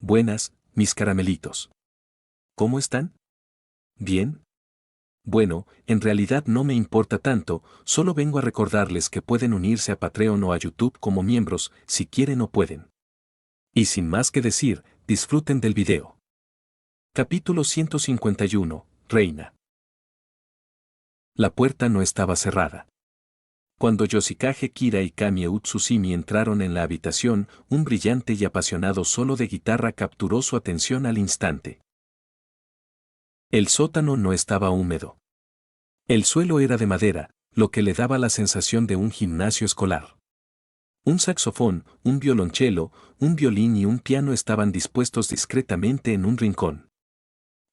Buenas, mis caramelitos. ¿Cómo están? ¿Bien? Bueno, en realidad no me importa tanto, solo vengo a recordarles que pueden unirse a Patreon o a YouTube como miembros, si quieren o pueden. Y sin más que decir, disfruten del video. Capítulo 151, Reina. La puerta no estaba cerrada. Cuando Yoshikage Kira y Kami Utsusimi entraron en la habitación, un brillante y apasionado solo de guitarra capturó su atención al instante. El sótano no estaba húmedo. El suelo era de madera, lo que le daba la sensación de un gimnasio escolar. Un saxofón, un violonchelo, un violín y un piano estaban dispuestos discretamente en un rincón.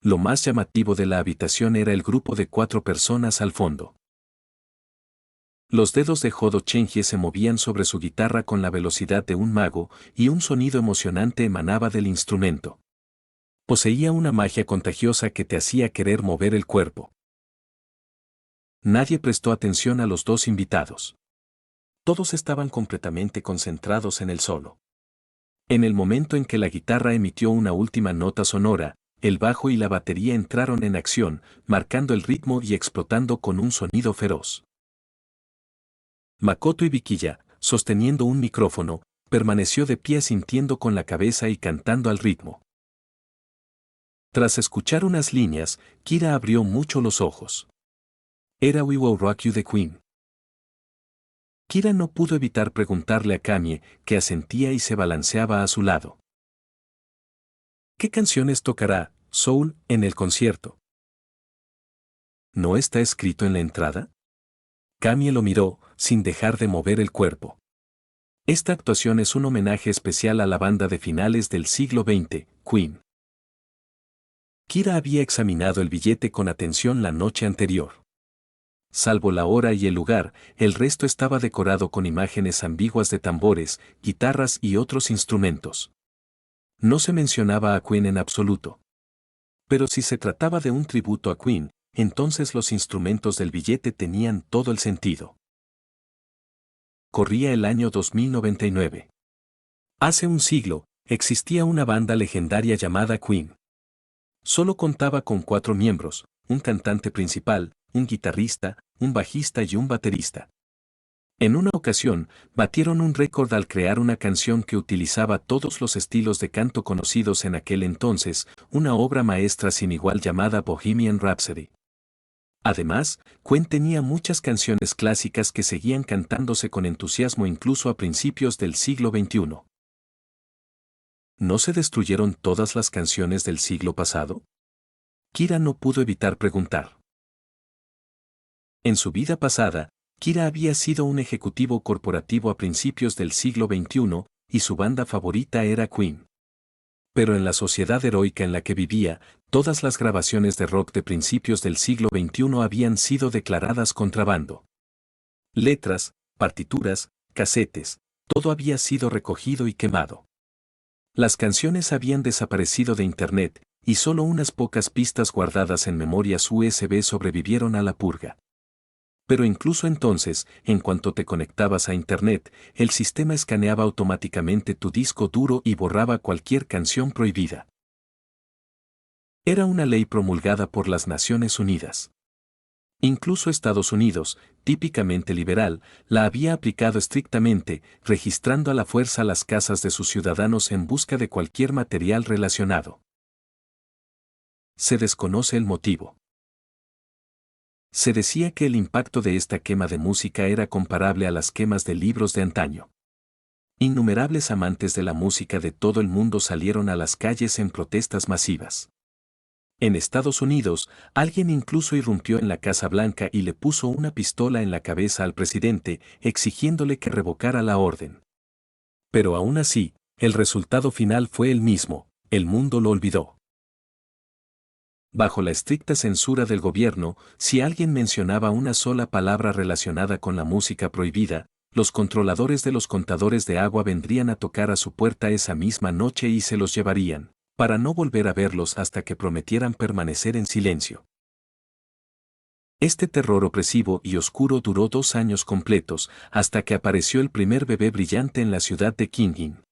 Lo más llamativo de la habitación era el grupo de 4 personas al fondo. Los dedos de Hodo Chenji se movían sobre su guitarra con la velocidad de un mago, y un sonido emocionante emanaba del instrumento. Poseía una magia contagiosa que te hacía querer mover el cuerpo. Nadie prestó atención a los dos invitados. Todos estaban completamente concentrados en el solo. En el momento en que la guitarra emitió una última nota sonora, el bajo y la batería entraron en acción, marcando el ritmo y explotando con un sonido feroz. Makoto Ibikiya, sosteniendo un micrófono, permaneció de pie sintiendo con la cabeza y cantando al ritmo. Tras escuchar unas líneas, Kira abrió mucho los ojos. Era We Will Rock You de Queen. Kira no pudo evitar preguntarle a Kami, que asentía y se balanceaba a su lado. ¿Qué canciones tocará Soul en el concierto? ¿No está escrito en la entrada? Kami lo miró, sin dejar de mover el cuerpo. Esta actuación es un homenaje especial a la banda de finales del siglo XX, Queen. Kira había examinado el billete con atención la noche anterior. Salvo la hora y el lugar, el resto estaba decorado con imágenes ambiguas de tambores, guitarras y otros instrumentos. No se mencionaba a Queen en absoluto. Pero si se trataba de un tributo a Queen, entonces los instrumentos del billete tenían todo el sentido. Corría el año 2099. Hace un siglo, existía una banda legendaria llamada Queen. Solo contaba con 4 miembros, un cantante principal, un guitarrista, un bajista y un baterista. En una ocasión, batieron un récord al crear una canción que utilizaba todos los estilos de canto conocidos en aquel entonces, una obra maestra sin igual llamada Bohemian Rhapsody. Además, Queen tenía muchas canciones clásicas que seguían cantándose con entusiasmo incluso a principios del siglo XXI. ¿No se destruyeron todas las canciones del siglo pasado? Kira no pudo evitar preguntar. En su vida pasada, Kira había sido un ejecutivo corporativo a principios del siglo XXI, y su banda favorita era Queen. Pero en la sociedad heroica en la que vivía, todas las grabaciones de rock de principios del siglo XXI habían sido declaradas contrabando. Letras, partituras, casetes, todo había sido recogido y quemado. Las canciones habían desaparecido de Internet, y solo unas pocas pistas guardadas en memorias USB sobrevivieron a la purga. Pero incluso entonces, en cuanto te conectabas a Internet, el sistema escaneaba automáticamente tu disco duro y borraba cualquier canción prohibida. Era una ley promulgada por las Naciones Unidas. Incluso Estados Unidos, típicamente liberal, la había aplicado estrictamente, registrando a la fuerza las casas de sus ciudadanos en busca de cualquier material relacionado. Se desconoce el motivo. Se decía que el impacto de esta quema de música era comparable a las quemas de libros de antaño. Innumerables amantes de la música de todo el mundo salieron a las calles en protestas masivas. En Estados Unidos, alguien incluso irrumpió en la Casa Blanca y le puso una pistola en la cabeza al presidente, exigiéndole que revocara la orden. Pero aún así, el resultado final fue el mismo: el mundo lo olvidó. Bajo la estricta censura del gobierno, si alguien mencionaba una sola palabra relacionada con la música prohibida, los controladores de los contadores de agua vendrían a tocar a su puerta esa misma noche y se los llevarían, para no volver a verlos hasta que prometieran permanecer en silencio. Este terror opresivo y oscuro duró 2 años completos, hasta que apareció el primer bebé brillante en la ciudad de Kingin.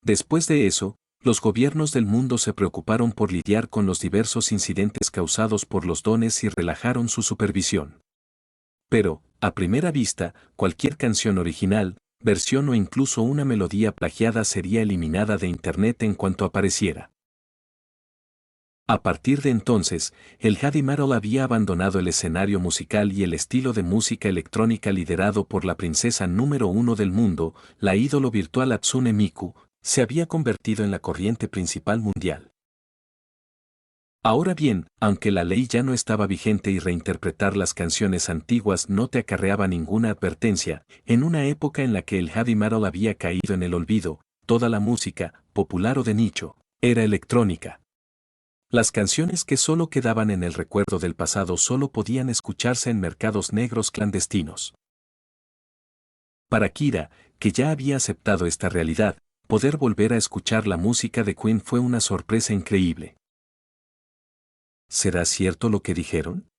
Después de eso, los gobiernos del mundo se preocuparon por lidiar con los diversos incidentes causados por los dones y relajaron su supervisión. Pero, a primera vista, cualquier canción original, versión o incluso una melodía plagiada sería eliminada de Internet en cuanto apareciera. A partir de entonces, el heavy metal había abandonado el escenario musical y el estilo de música electrónica liderado por la princesa número uno del mundo, la ídolo virtual Hatsune Miku, se había convertido en la corriente principal mundial. Ahora bien, aunque la ley ya no estaba vigente y reinterpretar las canciones antiguas no te acarreaba ninguna advertencia, en una época en la que el heavy metal había caído en el olvido, toda la música, popular o de nicho, era electrónica. Las canciones que solo quedaban en el recuerdo del pasado solo podían escucharse en mercados negros clandestinos. Para Kira, que ya había aceptado esta realidad, poder volver a escuchar la música de Queen fue una sorpresa increíble. ¿Será cierto lo que dijeron?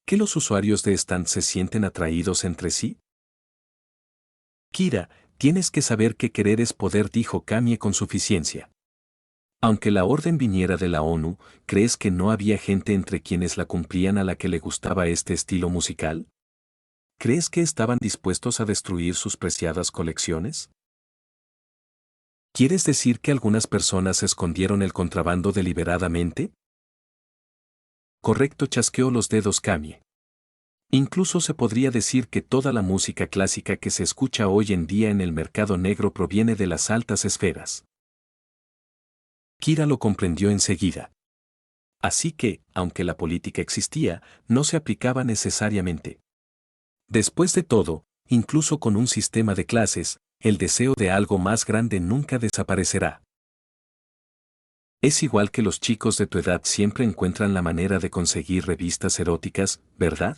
¿Que los usuarios de Stand se sienten atraídos entre sí? Kira, tienes que saber que querer es poder, dijo Kanye con suficiencia. Aunque la orden viniera de la ONU, ¿crees que no había gente entre quienes la cumplían a la que le gustaba este estilo musical? ¿Crees que estaban dispuestos a destruir sus preciadas colecciones? ¿Quieres decir que algunas personas escondieron el contrabando deliberadamente? Correcto, chasqueó los dedos Kanye. Incluso se podría decir que toda la música clásica que se escucha hoy en día en el mercado negro proviene de las altas esferas. Kira lo comprendió enseguida. Así que, aunque la política existía, no se aplicaba necesariamente. Después de todo, incluso con un sistema de clases, el deseo de algo más grande nunca desaparecerá. Es igual que los chicos de tu edad siempre encuentran la manera de conseguir revistas eróticas, ¿verdad?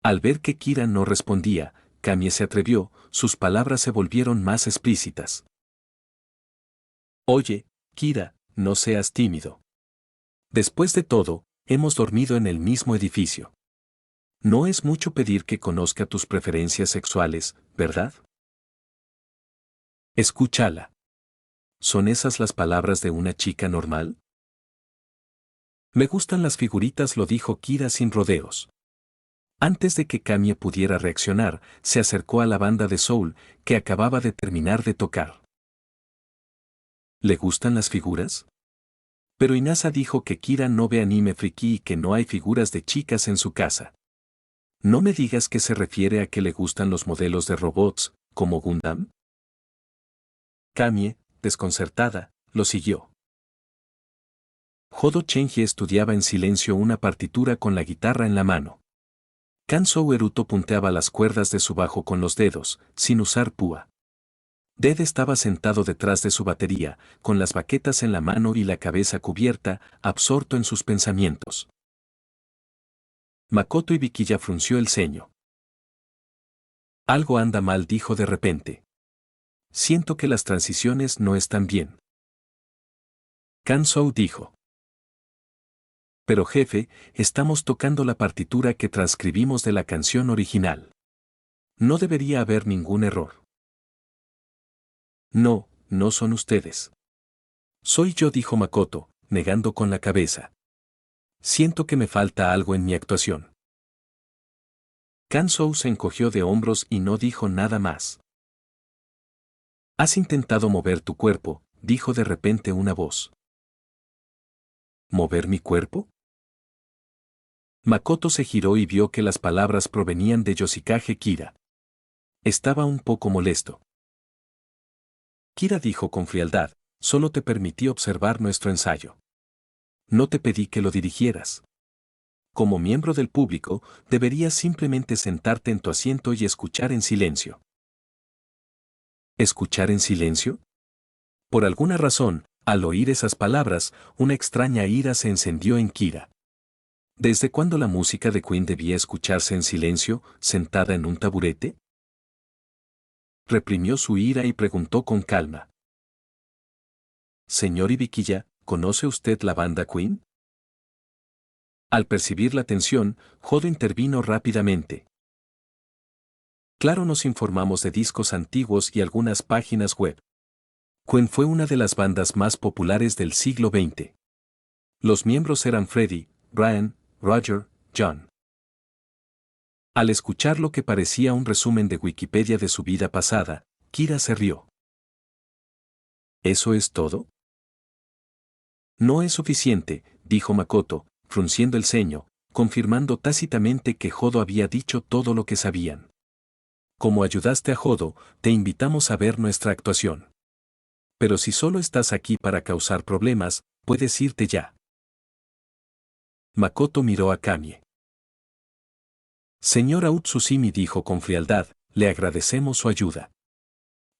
Al ver que Kira no respondía, Kanye se atrevió, sus palabras se volvieron más explícitas. Oye, Kira, no seas tímido. Después de todo, hemos dormido en el mismo edificio. No es mucho pedir que conozca tus preferencias sexuales, ¿verdad? Escúchala. ¿Son esas las palabras de una chica normal? Me gustan las figuritas, lo dijo Kira sin rodeos. Antes de que Kanye pudiera reaccionar, se acercó a la banda de soul que acababa de terminar de tocar. ¿Le gustan las figuras? Pero Inasa dijo que Kira no ve anime friki y que no hay figuras de chicas en su casa. No me digas que se refiere a que le gustan los modelos de robots, como Gundam. Kanye, desconcertada, lo siguió. Hodo Chenji estudiaba en silencio una partitura con la guitarra en la mano. Kansou Eruto punteaba las cuerdas de su bajo con los dedos, sin usar púa. Ded estaba sentado detrás de su batería, con las baquetas en la mano y la cabeza cubierta, absorto en sus pensamientos. Makoto Ibikiya frunció el ceño. Algo anda mal, dijo de repente. Siento que las transiciones no están bien. Kansou dijo. Pero jefe, estamos tocando la partitura que transcribimos de la canción original. No debería haber ningún error. No, no son ustedes. Soy yo, dijo Makoto, negando con la cabeza. Siento que me falta algo en mi actuación. Kansou se encogió de hombros y no dijo nada más. Has intentado mover tu cuerpo, dijo de repente una voz. ¿Mover mi cuerpo? Makoto se giró y vio que las palabras provenían de Yoshikage Kira. Estaba un poco molesto. Kira dijo con frialdad, solo te permití observar nuestro ensayo. No te pedí que lo dirigieras. Como miembro del público, deberías simplemente sentarte en tu asiento y escuchar en silencio. ¿Escuchar en silencio? Por alguna razón, al oír esas palabras, una extraña ira se encendió en Kira. ¿Desde cuándo la música de Queen debía escucharse en silencio, sentada en un taburete? Reprimió su ira y preguntó con calma. Señor Ibikiya, ¿conoce usted la banda Queen? Al percibir la tensión, Hodo intervino rápidamente. Claro, nos informamos de discos antiguos y algunas páginas web. Queen fue una de las bandas más populares del siglo XX. Los miembros eran Freddie, Brian, Roger, John. Al escuchar lo que parecía un resumen de Wikipedia de su vida pasada, Kira se rió. ¿Eso es todo? No es suficiente, dijo Makoto, frunciendo el ceño, confirmando tácitamente que Jodo había dicho todo lo que sabían. Como ayudaste a Jodo, te invitamos a ver nuestra actuación. Pero si solo estás aquí para causar problemas, puedes irte ya. Makoto miró a Kamie. Señora Utsusimi dijo con frialdad, le agradecemos su ayuda.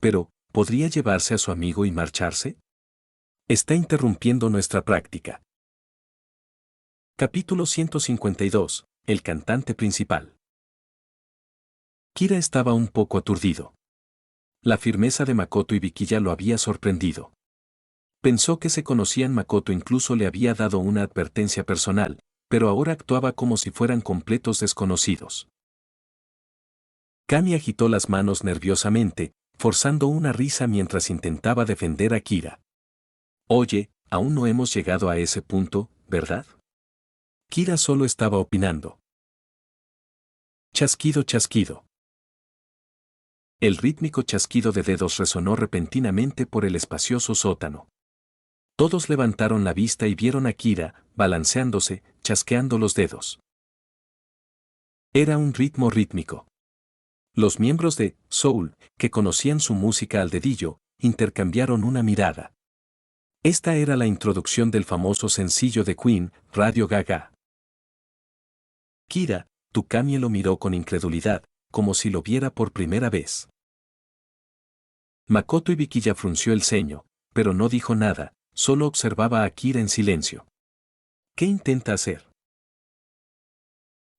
Pero, ¿podría llevarse a su amigo y marcharse? Está interrumpiendo nuestra práctica. Capítulo 152. El cantante principal. Kira estaba un poco aturdido. La firmeza de Makoto y Vikiya lo había sorprendido. Pensó que se conocían. Makoto incluso le había dado una advertencia personal, pero ahora actuaba como si fueran completos desconocidos. Kamie agitó las manos nerviosamente, forzando una risa mientras intentaba defender a Kira. Oye, aún no hemos llegado a ese punto, ¿verdad? Kira solo estaba opinando. Chasquido, chasquido. El rítmico chasquido de dedos resonó repentinamente por el espacioso sótano. Todos levantaron la vista y vieron a Kira, balanceándose, chasqueando los dedos. Era un ritmo rítmico. Los miembros de Soul, que conocían su música al dedillo, intercambiaron una mirada. Esta era la introducción del famoso sencillo de Queen, Radio Gaga. Kira, Kamie lo miró con incredulidad, como si lo viera por primera vez. Makoto y Vikiya frunció el ceño, pero no dijo nada, solo observaba a Kira en silencio. ¿Qué intenta hacer?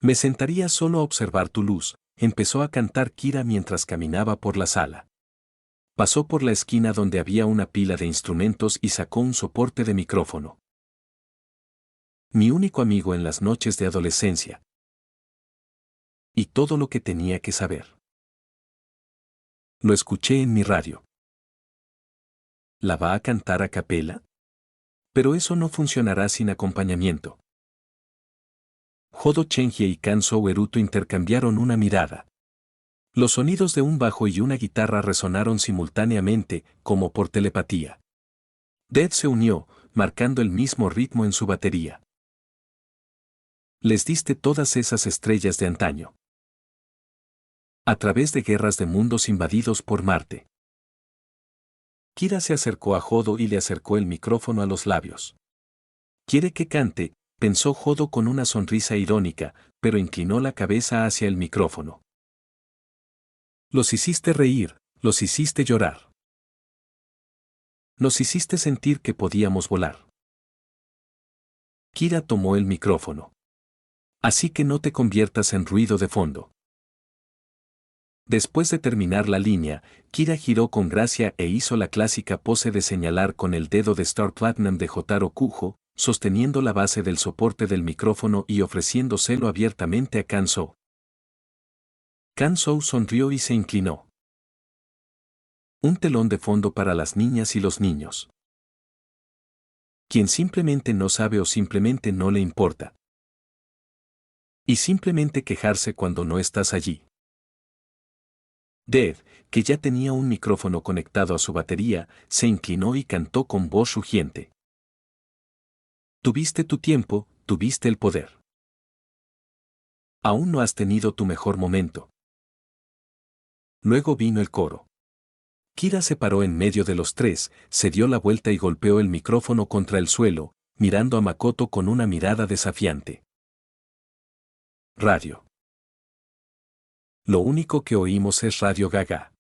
Me sentaría solo a observar tu luz, empezó a cantar Kira mientras caminaba por la sala. Pasó por la esquina donde había una pila de instrumentos y sacó un soporte de micrófono. Mi único amigo en las noches de adolescencia. Y todo lo que tenía que saber. Lo escuché en mi radio. ¿La va a cantar a capela? Pero eso no funcionará sin acompañamiento. Jodo Chenji y Kansou Eruto intercambiaron una mirada. Los sonidos de un bajo y una guitarra resonaron simultáneamente, como por telepatía. Dead se unió, marcando el mismo ritmo en su batería. Les diste todas esas estrellas de antaño. A través de guerras de mundos invadidos por Marte. Kira se acercó a Jodo y le acercó el micrófono a los labios. ¿Quiere que cante?, pensó Jodo con una sonrisa irónica, pero inclinó la cabeza hacia el micrófono. Los hiciste reír, los hiciste llorar. Nos hiciste sentir que podíamos volar. Kira tomó el micrófono. Así que no te conviertas en ruido de fondo. Después de terminar la línea, Kira giró con gracia e hizo la clásica pose de señalar con el dedo de Star Platinum de Jotaro Kujo, sosteniendo la base del soporte del micrófono y ofreciéndoselo abiertamente a Kansou. Kansou sonrió y se inclinó. Un telón de fondo para las niñas y los niños. Quien simplemente no sabe o simplemente no le importa. Y simplemente quejarse cuando no estás allí. Dev, que ya tenía un micrófono conectado a su batería, se inclinó y cantó con voz rugiente. Tuviste tu tiempo, tuviste el poder. Aún no has tenido tu mejor momento. Luego vino el coro. Kira se paró en medio de los tres, se dio la vuelta y golpeó el micrófono contra el suelo, mirando a Makoto con una mirada desafiante. Radio. Lo único que oímos es Radio Gaga.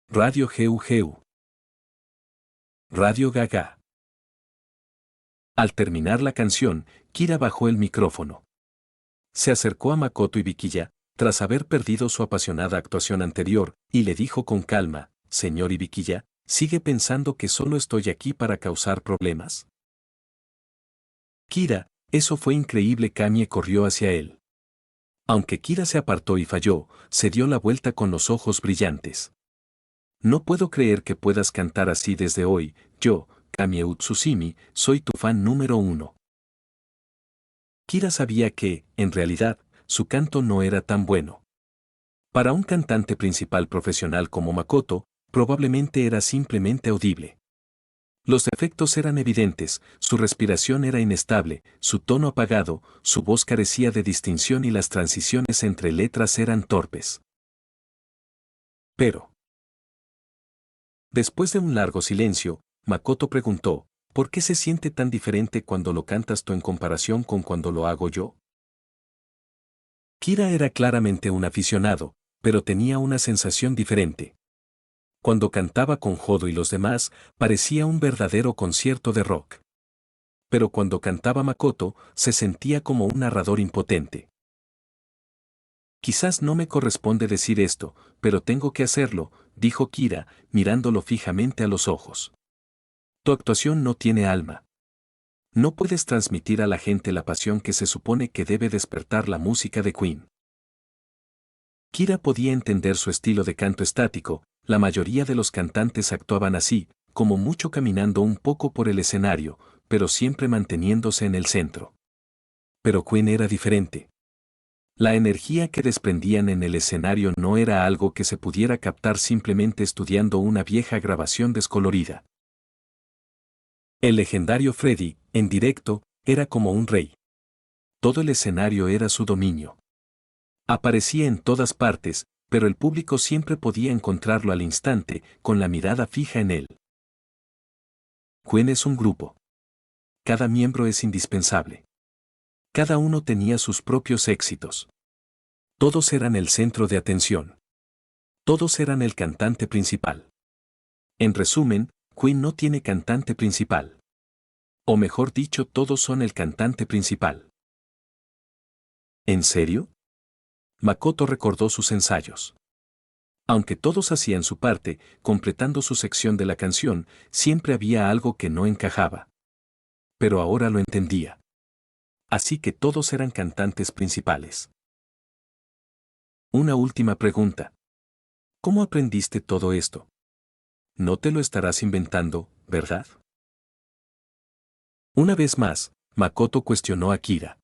Radio Geu Geu. Radio Gaga. Al terminar la canción, Kira bajó el micrófono. Se acercó a Makoto y Vikiya, tras haber perdido su apasionada actuación anterior, y le dijo con calma, «Señor Vikiya, ¿sigue pensando que solo estoy aquí para causar problemas?» Kira, eso fue increíble. Kamie corrió hacia él. Aunque Kira se apartó y falló, se dio la vuelta con los ojos brillantes. No puedo creer que puedas cantar así desde hoy. Yo, Kami Utsusimi, soy tu fan número 1. Kira sabía que, en realidad, su canto no era tan bueno. Para un cantante principal profesional como Makoto, probablemente era simplemente audible. Los efectos eran evidentes, su respiración era inestable, su tono apagado, su voz carecía de distinción y las transiciones entre letras eran torpes. Pero, después de un largo silencio, Makoto preguntó, ¿por qué se siente tan diferente cuando lo cantas tú en comparación con cuando lo hago yo? Kira era claramente un aficionado, pero tenía una sensación diferente. Cuando cantaba con Jodo y los demás, parecía un verdadero concierto de rock. Pero cuando cantaba Makoto, se sentía como un narrador impotente. Quizás no me corresponde decir esto, pero tengo que hacerlo, dijo Kira, mirándolo fijamente a los ojos. Tu actuación no tiene alma. No puedes transmitir a la gente la pasión que se supone que debe despertar la música de Queen. Kira podía entender su estilo de canto estático, la mayoría de los cantantes actuaban así, como mucho caminando un poco por el escenario, pero siempre manteniéndose en el centro. Pero Queen era diferente. La energía que desprendían en el escenario no era algo que se pudiera captar simplemente estudiando una vieja grabación descolorida. El legendario Freddie, en directo, era como un rey. Todo el escenario era su dominio. Aparecía en todas partes, pero el público siempre podía encontrarlo al instante, con la mirada fija en él. Queen es un grupo. Cada miembro es indispensable. Cada uno tenía sus propios éxitos. Todos eran el centro de atención. Todos eran el cantante principal. En resumen, Queen no tiene cantante principal. O mejor dicho, todos son el cantante principal. ¿En serio? Makoto recordó sus ensayos. Aunque todos hacían su parte, completando su sección de la canción, siempre había algo que no encajaba. Pero ahora lo entendía. Así que todos eran cantantes principales. Una última pregunta. ¿Cómo aprendiste todo esto? No te lo estarás inventando, ¿verdad? Una vez más, Makoto cuestionó a Kira.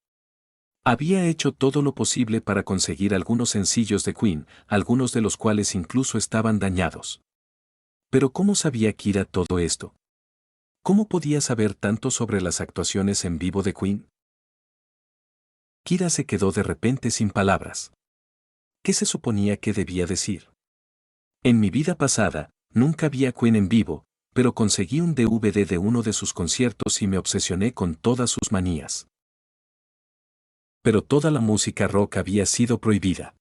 Había hecho todo lo posible para conseguir algunos sencillos de Queen, algunos de los cuales incluso estaban dañados. Pero ¿cómo sabía Kira todo esto? ¿Cómo podía saber tanto sobre las actuaciones en vivo de Queen? Kira se quedó de repente sin palabras. ¿Qué se suponía que debía decir? En mi vida pasada, nunca vi a Queen en vivo, pero conseguí un DVD de uno de sus conciertos y me obsesioné con todas sus manías. Pero toda la música rock había sido prohibida.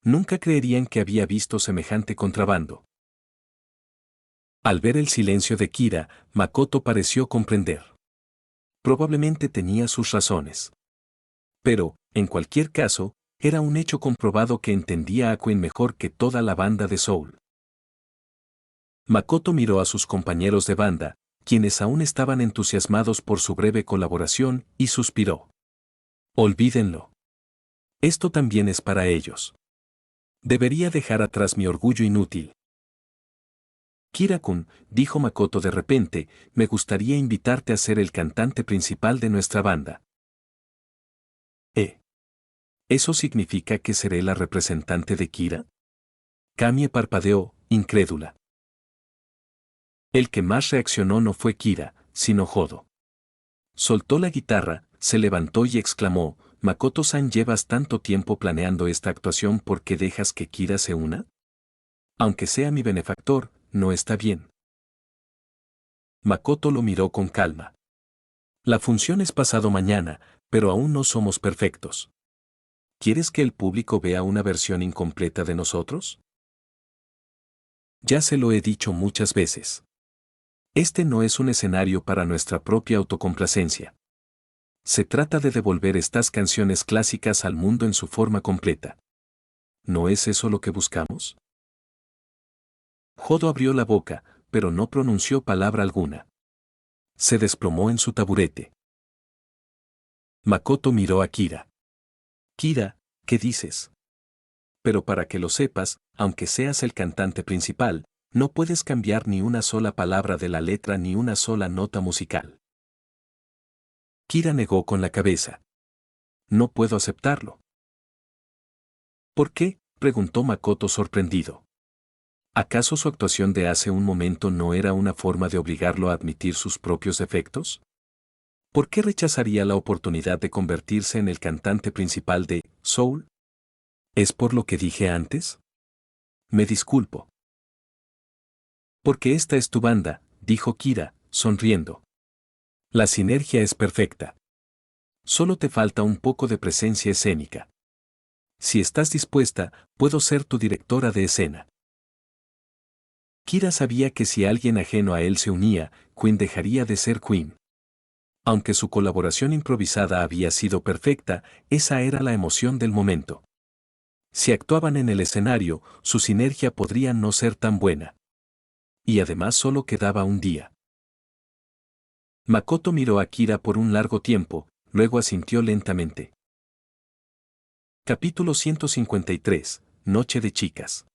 Nunca creerían que había visto semejante contrabando. Al ver el silencio de Kira, Makoto pareció comprender. Probablemente tenía sus razones. Pero, en cualquier caso, era un hecho comprobado que entendía a Queen mejor que toda la banda de soul. Makoto miró a sus compañeros de banda, quienes aún estaban entusiasmados por su breve colaboración, y suspiró. Olvídenlo. Esto también es para ellos. Debería dejar atrás mi orgullo inútil. Kira-kun, dijo Makoto de repente, me gustaría invitarte a ser el cantante principal de nuestra banda. ¿Eso significa que seré la representante de Kira? Kamie parpadeó, incrédula. El que más reaccionó no fue Kira, sino Jodo. Soltó la guitarra, se levantó y exclamó, Makoto-san, llevas tanto tiempo planeando esta actuación, ¿por qué dejas que Kira se una? Aunque sea mi benefactor, no está bien. Makoto lo miró con calma. La función es pasado mañana, pero aún no somos perfectos. ¿Quieres que el público vea una versión incompleta de nosotros? Ya se lo he dicho muchas veces. Este no es un escenario para nuestra propia autocomplacencia. Se trata de devolver estas canciones clásicas al mundo en su forma completa. ¿No es eso lo que buscamos? Jodo abrió la boca, pero no pronunció palabra alguna. Se desplomó en su taburete. Makoto miró a Kira. Kira, ¿qué dices? Pero para que lo sepas, aunque seas el cantante principal, No puedes cambiar ni una sola palabra de la letra ni una sola nota musical. Kira negó con la cabeza. No puedo aceptarlo. ¿Por qué?, preguntó Makoto sorprendido. ¿Acaso su actuación de hace un momento no era una forma de obligarlo a admitir sus propios defectos? ¿Por qué rechazaría la oportunidad de convertirse en el cantante principal de Soul? ¿Es por lo que dije antes? Me disculpo. Porque esta es tu banda, dijo Kira, sonriendo. La sinergia es perfecta. Solo te falta un poco de presencia escénica. Si estás dispuesta, puedo ser tu directora de escena. Kira sabía que si alguien ajeno a él se unía, Queen dejaría de ser Queen. Aunque su colaboración improvisada había sido perfecta, esa era la emoción del momento. Si actuaban en el escenario, su sinergia podría no ser tan buena. Y además solo quedaba un día. Makoto miró a Kira por un largo tiempo, luego asintió lentamente. Capítulo 153. Noche de chicas.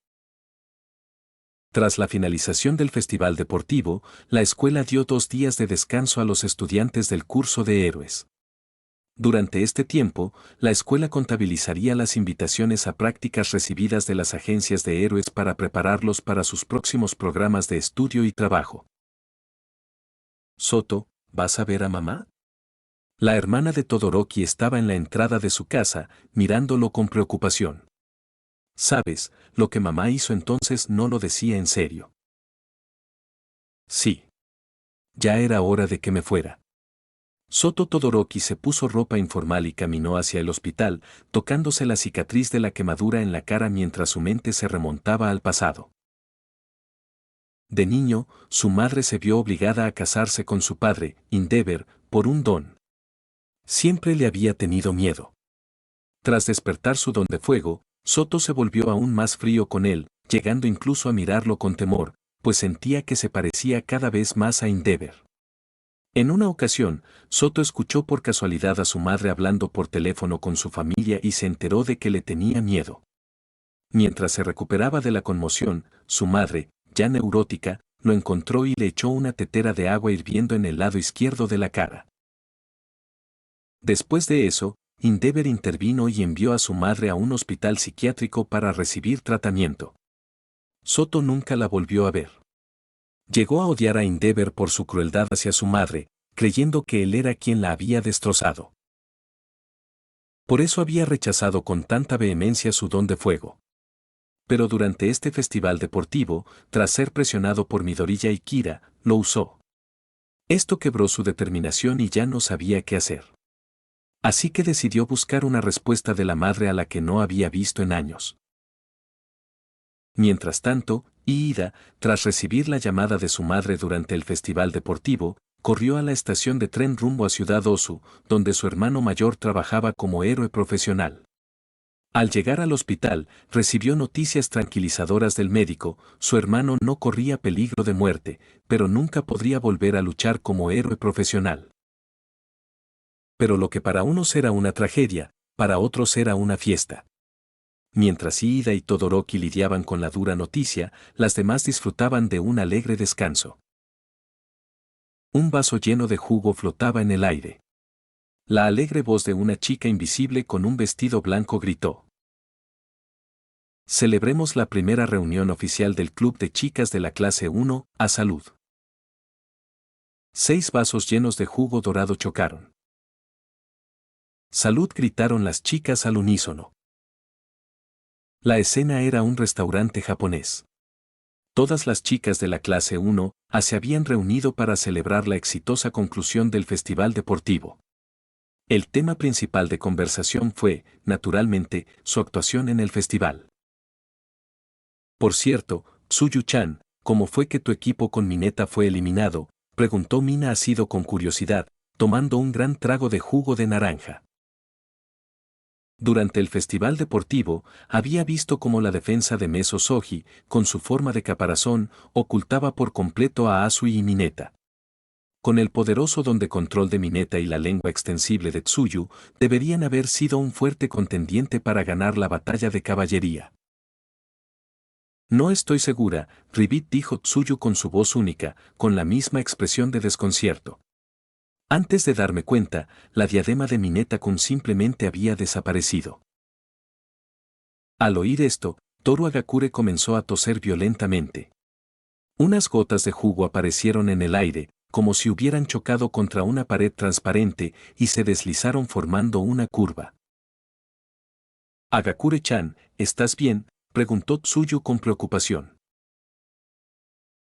Tras la finalización del festival deportivo, la escuela dio 2 días de descanso a los estudiantes del curso de héroes. Durante este tiempo, la escuela contabilizaría las invitaciones a prácticas recibidas de las agencias de héroes para prepararlos para sus próximos programas de estudio y trabajo. Soto, ¿vas a ver a mamá? La hermana de Todoroki estaba en la entrada de su casa, mirándolo con preocupación. Sabes, lo que mamá hizo entonces no lo decía en serio. Sí. Ya era hora de que me fuera. Soto Todoroki se puso ropa informal y caminó hacia el hospital, tocándose la cicatriz de la quemadura en la cara mientras su mente se remontaba al pasado. De niño, su madre se vio obligada a casarse con su padre, Endeavor, por un don. Siempre le había tenido miedo. Tras despertar su don de fuego, Soto se volvió aún más frío con él, llegando incluso a mirarlo con temor, pues sentía que se parecía cada vez más a Endeavor. En una ocasión, Soto escuchó por casualidad a su madre hablando por teléfono con su familia y se enteró de que le tenía miedo. Mientras se recuperaba de la conmoción, su madre, ya neurótica, lo encontró y le echó una tetera de agua hirviendo en el lado izquierdo de la cara. Después de eso, Endeavor intervino y envió a su madre a un hospital psiquiátrico para recibir tratamiento. Soto nunca la volvió a ver. Llegó a odiar a Endeavor por su crueldad hacia su madre, creyendo que él era quien la había destrozado. Por eso había rechazado con tanta vehemencia su don de fuego. Pero durante este festival deportivo, tras ser presionado por Midoriya y Kira, lo usó. Esto quebró su determinación y ya no sabía qué hacer. Así que decidió buscar una respuesta de la madre a la que no había visto en años. Mientras tanto, Iida, tras recibir la llamada de su madre durante el festival deportivo, corrió a la estación de tren rumbo a Ciudad Osu, donde su hermano mayor trabajaba como héroe profesional. Al llegar al hospital, recibió noticias tranquilizadoras del médico, su hermano no corría peligro de muerte, pero nunca podría volver a luchar como héroe profesional. Pero lo que para unos era una tragedia, para otros era una fiesta. Mientras Iida y Todoroki lidiaban con la dura noticia, las demás disfrutaban de un alegre descanso. Un vaso lleno de jugo flotaba en el aire. La alegre voz de una chica invisible con un vestido blanco gritó: Celebremos la primera reunión oficial del club de chicas de la clase 1, a salud. 6 vasos llenos de jugo dorado chocaron. Salud, gritaron las chicas al unísono. La escena era un restaurante japonés. Todas las chicas de la clase 1 se habían reunido para celebrar la exitosa conclusión del festival deportivo. El tema principal de conversación fue, naturalmente, su actuación en el festival. Por cierto, Tsuyu-chan, ¿cómo fue que tu equipo con Mineta fue eliminado?, preguntó Mina Asido con curiosidad, tomando un gran trago de jugo de naranja. Durante el festival deportivo, había visto cómo la defensa de Meso Soji, con su forma de caparazón, ocultaba por completo a Asui y Mineta. Con el poderoso don de control de Mineta y la lengua extensible de Tsuyu, deberían haber sido un fuerte contendiente para ganar la batalla de caballería. No estoy segura, Ribit dijo Tsuyu con su voz única, con la misma expresión de desconcierto. Antes de darme cuenta, la diadema de Mineta-kun simplemente había desaparecido. Al oír esto, Toru Agakure comenzó a toser violentamente. Unas gotas de jugo aparecieron en el aire, como si hubieran chocado contra una pared transparente y se deslizaron formando una curva. Agakure-chan, ¿estás bien?, preguntó Tsuyu con preocupación.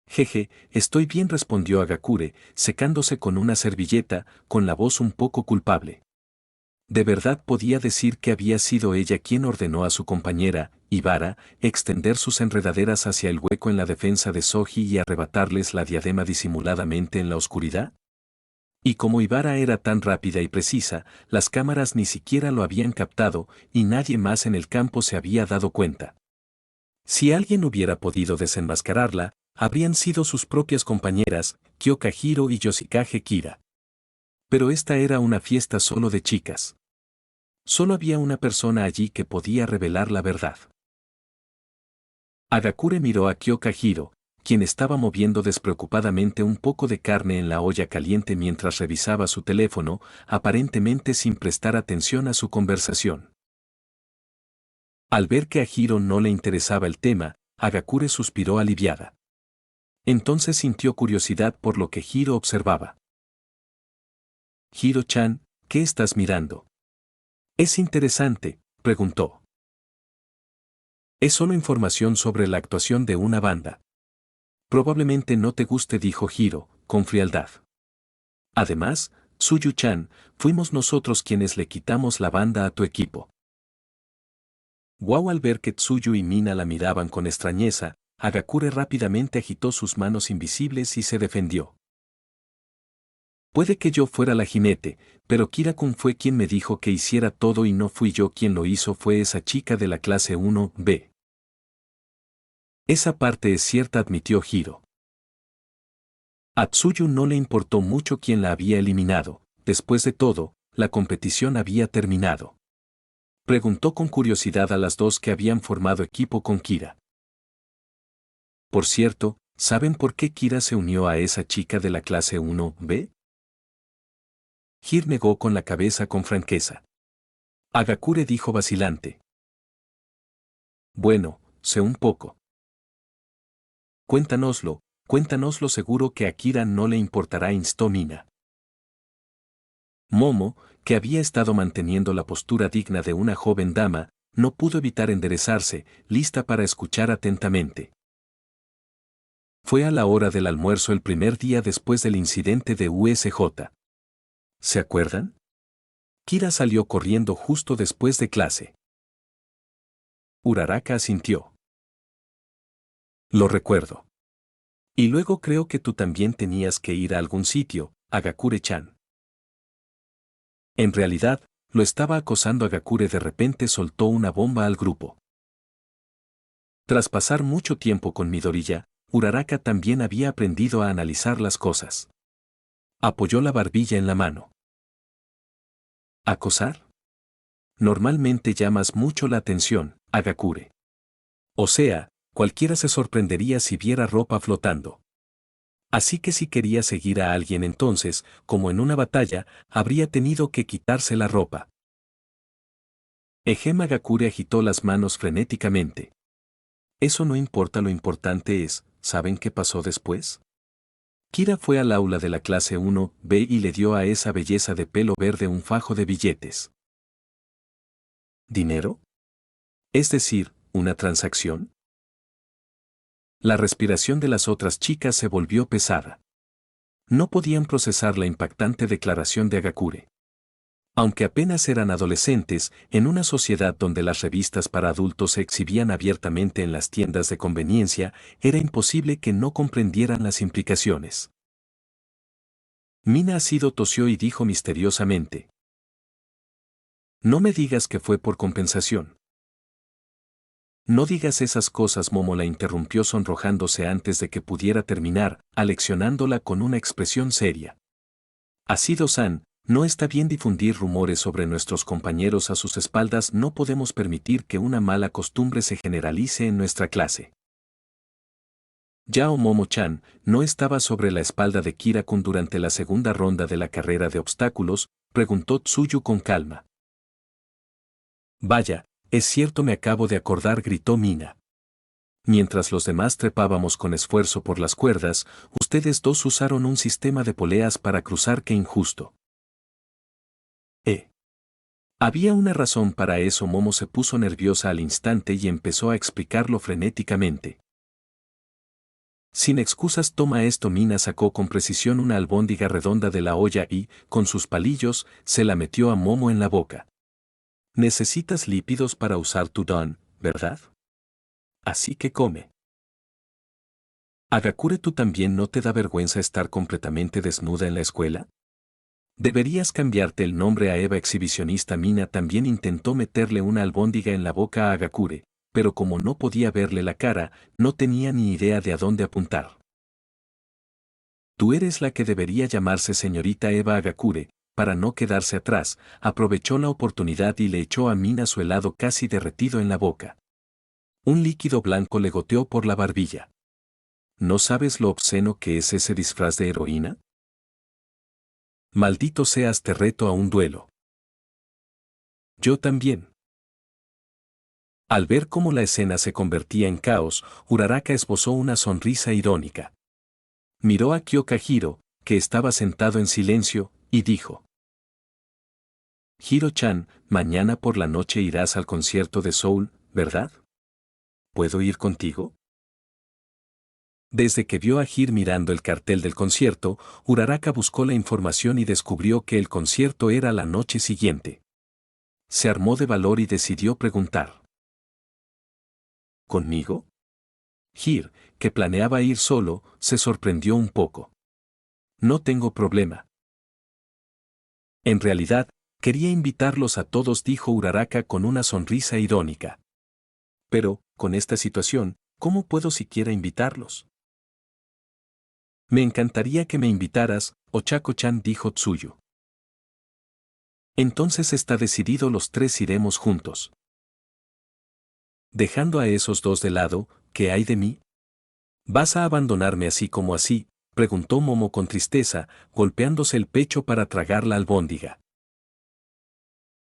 Jeje, estoy bien, respondió Agakure, secándose con una servilleta, con la voz un poco culpable. De verdad podía decir que había sido ella quien ordenó a su compañera, Ibara, extender sus enredaderas hacia el hueco en la defensa de Soji y arrebatarles la diadema disimuladamente en la oscuridad. Y como Ibara era tan rápida y precisa, las cámaras ni siquiera lo habían captado y nadie más en el campo se había dado cuenta. Si alguien hubiera podido desenmascararla, habrían sido sus propias compañeras, Kyokahiro y Yoshikage Kira. Pero esta era una fiesta solo de chicas. Solo había una persona allí que podía revelar la verdad. Agakure miró a Kyokahiro, quien estaba moviendo despreocupadamente un poco de carne en la olla caliente mientras revisaba su teléfono, aparentemente sin prestar atención a su conversación. Al ver que a Hiro no le interesaba el tema, Agakure suspiró aliviada. Entonces sintió curiosidad por lo que Hiro observaba. Hiro-chan, ¿qué estás mirando? Es interesante, preguntó. Es solo información sobre la actuación de una banda. Probablemente no te guste, dijo Hiro, con frialdad. Además, Tsuyu-chan, fuimos nosotros quienes le quitamos la banda a tu equipo. Wow, al ver que Tsuyu y Mina la miraban con extrañeza, Agakure rápidamente agitó sus manos invisibles y se defendió. Puede que yo fuera la jinete, pero Kira-kun fue quien me dijo que hiciera todo y no fui yo quien lo hizo, fue esa chica de la clase 1B. Esa parte es cierta, admitió Hiro. A Tsuyu no le importó mucho quién la había eliminado, después de todo, la competición había terminado. Preguntó con curiosidad a las dos que habían formado equipo con Kira. Por cierto, ¿saben por qué Kira se unió a esa chica de la clase 1B? Hir negó con la cabeza con franqueza. Agakure dijo vacilante. Bueno, sé un poco. Cuéntanoslo, seguro que a Kira no le importará, instó Mina. Momo, que había estado manteniendo la postura digna de una joven dama, no pudo evitar enderezarse, lista para escuchar atentamente. Fue a la hora del almuerzo el primer día después del incidente de USJ. ¿Se acuerdan? Kira salió corriendo justo después de clase. Uraraka asintió. Lo recuerdo. Y luego creo que tú también tenías que ir a algún sitio, Agakure-chan. En realidad, lo estaba acosando. Agakure de repente soltó una bomba al grupo. Tras pasar mucho tiempo con Midoriya, Uraraka también había aprendido a analizar las cosas. Apoyó la barbilla en la mano. ¿Acosar? Normalmente llamas mucho la atención, Agakure. O sea, cualquiera se sorprendería si viera ropa flotando. Así que si quería seguir a alguien entonces, como en una batalla, habría tenido que quitarse la ropa. Ejem. Agakure agitó las manos frenéticamente. Eso no importa, lo importante es, ¿saben qué pasó después? Kira fue al aula de la clase 1B y le dio a esa belleza de pelo verde un fajo de billetes. ¿Dinero? Es decir, ¿una transacción? La respiración de las otras chicas se volvió pesada. No podían procesar la impactante declaración de Agakure. Aunque apenas eran adolescentes, en una sociedad donde las revistas para adultos se exhibían abiertamente en las tiendas de conveniencia, era imposible que no comprendieran las implicaciones. Mina tosió y dijo misteriosamente. No me digas que fue por compensación. No digas esas cosas, Momo la interrumpió sonrojándose antes de que pudiera terminar, aleccionándola con una expresión seria. Asido-san, no está bien difundir rumores sobre nuestros compañeros a sus espaldas, no podemos permitir que una mala costumbre se generalice en nuestra clase. Yao Momo-chan no estaba sobre la espalda de Kira-kun durante la segunda ronda de la carrera de obstáculos, preguntó Tsuyu con calma. Vaya, es cierto, me acabo de acordar, gritó Mina. Mientras los demás trepábamos con esfuerzo por las cuerdas, ustedes dos usaron un sistema de poleas para cruzar, qué injusto. Había una razón para eso. Momo se puso nerviosa al instante y empezó a explicarlo frenéticamente. Sin excusas, toma esto. Mina sacó con precisión una albóndiga redonda de la olla y, con sus palillos, se la metió a Momo en la boca. Necesitas lípidos para usar tu don, ¿verdad? Así que come. Agakure, ¿tú también no te da vergüenza estar completamente desnuda en la escuela? Deberías cambiarte el nombre a Eva exhibicionista. Mina también intentó meterle una albóndiga en la boca a Agakure, pero como no podía verle la cara, no tenía ni idea de a dónde apuntar. Tú eres la que debería llamarse señorita Eva. Agakure, para no quedarse atrás, aprovechó la oportunidad y le echó a Mina su helado casi derretido en la boca. Un líquido blanco le goteó por la barbilla. ¿No sabes lo obsceno que es ese disfraz de heroína? Maldito seas, te reto a un duelo. Yo también. Al ver cómo la escena se convertía en caos, Uraraka esbozó una sonrisa irónica. Miró a Kyokahiro, que estaba sentado en silencio, y dijo: Hiro-chan, mañana por la noche irás al concierto de Soul, ¿verdad? ¿Puedo ir contigo? Desde que vio a Hir mirando el cartel del concierto, Uraraka buscó la información y descubrió que el concierto era la noche siguiente. Se armó de valor y decidió preguntar: ¿Conmigo? Hir, que planeaba ir solo, se sorprendió un poco. No tengo problema. En realidad, quería invitarlos a todos, dijo Uraraka con una sonrisa irónica. Pero, con esta situación, ¿cómo puedo siquiera invitarlos? Me encantaría que me invitaras, Ochako-chan, dijo Tsuyu. Entonces está decidido, los tres iremos juntos. Dejando a esos dos de lado, ¿qué hay de mí? ¿Vas a abandonarme así como así?, preguntó Momo con tristeza, golpeándose el pecho para tragar la albóndiga.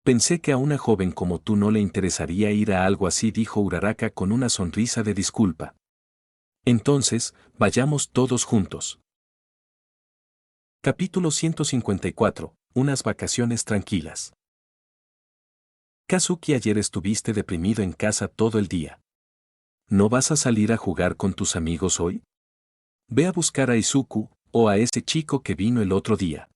Pensé que a una joven como tú no le interesaría ir a algo así, dijo Uraraka con una sonrisa de disculpa. Entonces, vayamos todos juntos. Capítulo 154. Unas vacaciones tranquilas. Kazuki, ayer estuviste deprimido en casa todo el día. ¿No vas a salir a jugar con tus amigos hoy? Ve a buscar a Izuku, o a ese chico que vino el otro día.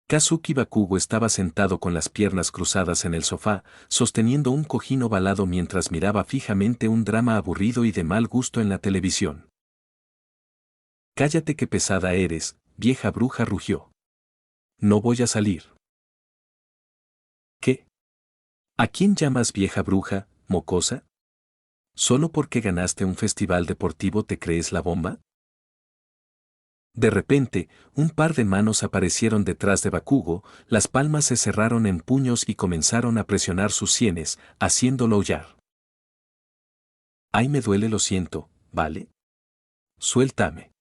Kazuki Bakugo estaba sentado con las piernas cruzadas en el sofá, sosteniendo un cojín ovalado mientras miraba fijamente un drama aburrido y de mal gusto en la televisión. Cállate, qué pesada eres, vieja bruja, rugió. No voy a salir. ¿Qué? ¿A quién llamas vieja bruja, mocosa? ¿Solo porque ganaste un festival deportivo te crees la bomba? De repente, un par de manos aparecieron detrás de Bakugo, las palmas se cerraron en puños y comenzaron a presionar sus sienes, haciéndolo aullar. Ay, me duele, lo siento, ¿vale? Suéltame.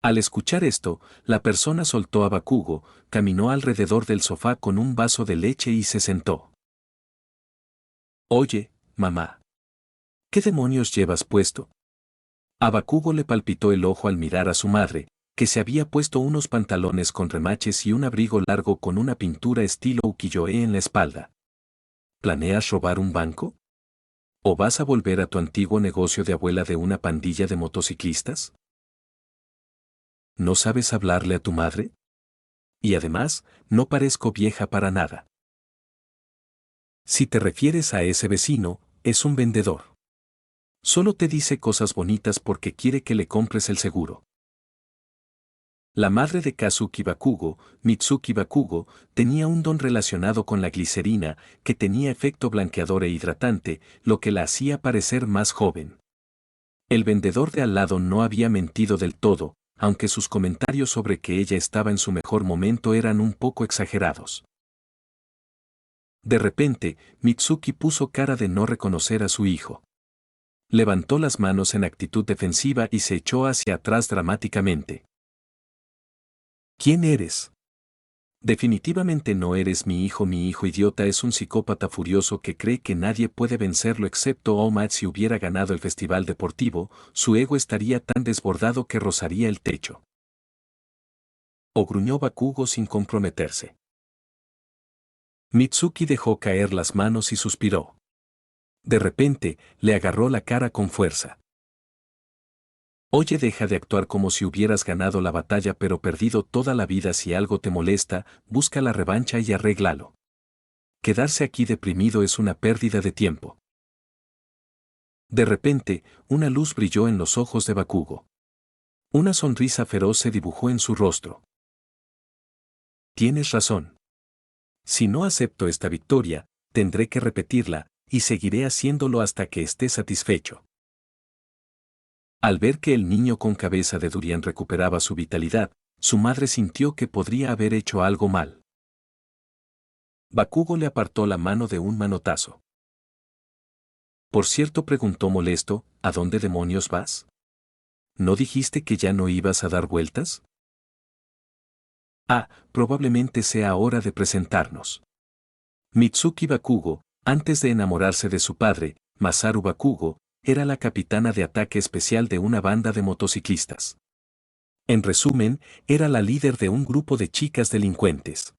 Al escuchar esto, la persona soltó a Bakugo, caminó alrededor del sofá con un vaso de leche y se sentó. Oye, mamá. ¿Qué demonios llevas puesto? A Bakugo le palpitó el ojo al mirar a su madre, que se había puesto unos pantalones con remaches y un abrigo largo con una pintura estilo ukiyo-e en la espalda. ¿Planeas robar un banco? ¿O vas a volver a tu antiguo negocio de abuela de una pandilla de motociclistas? ¿No sabes hablarle a tu madre? Y además, no parezco vieja para nada. Si te refieres a ese vecino, es un vendedor. Solo te dice cosas bonitas porque quiere que le compres el seguro. La madre de Kazuki Bakugo, Mitsuki Bakugo, tenía un don relacionado con la glicerina, que tenía efecto blanqueador e hidratante, lo que la hacía parecer más joven. El vendedor de al lado no había mentido del todo, aunque sus comentarios sobre que ella estaba en su mejor momento eran un poco exagerados. De repente, Mitsuki puso cara de no reconocer a su hijo. Levantó las manos en actitud defensiva y se echó hacia atrás dramáticamente. ¿Quién eres? Definitivamente no eres mi hijo idiota es un psicópata furioso que cree que nadie puede vencerlo excepto Omad. Si hubiera ganado el festival deportivo, su ego estaría tan desbordado que rozaría el techo. O gruñó Bakugo sin comprometerse. Mitsuki dejó caer las manos y suspiró. De repente, le agarró la cara con fuerza. Oye, deja de actuar como si hubieras ganado la batalla pero perdido toda la vida. Si algo te molesta, busca la revancha y arréglalo. Quedarse aquí deprimido es una pérdida de tiempo. De repente, una luz brilló en los ojos de Bakugo. Una sonrisa feroz se dibujó en su rostro. Tienes razón. Si no acepto esta victoria, tendré que repetirla, y seguiré haciéndolo hasta que esté satisfecho. Al ver que el niño con cabeza de durian recuperaba su vitalidad, su madre sintió que podría haber hecho algo mal. Bakugo le apartó la mano de un manotazo. Por cierto, preguntó molesto, ¿a dónde demonios vas? ¿No dijiste que ya no ibas a dar vueltas? Ah, probablemente sea hora de presentarnos. Mitsuki Bakugo, antes de enamorarse de su padre, Masaru Bakugo, era la capitana de ataque especial de una banda de motociclistas. En resumen, era la líder de un grupo de chicas delincuentes.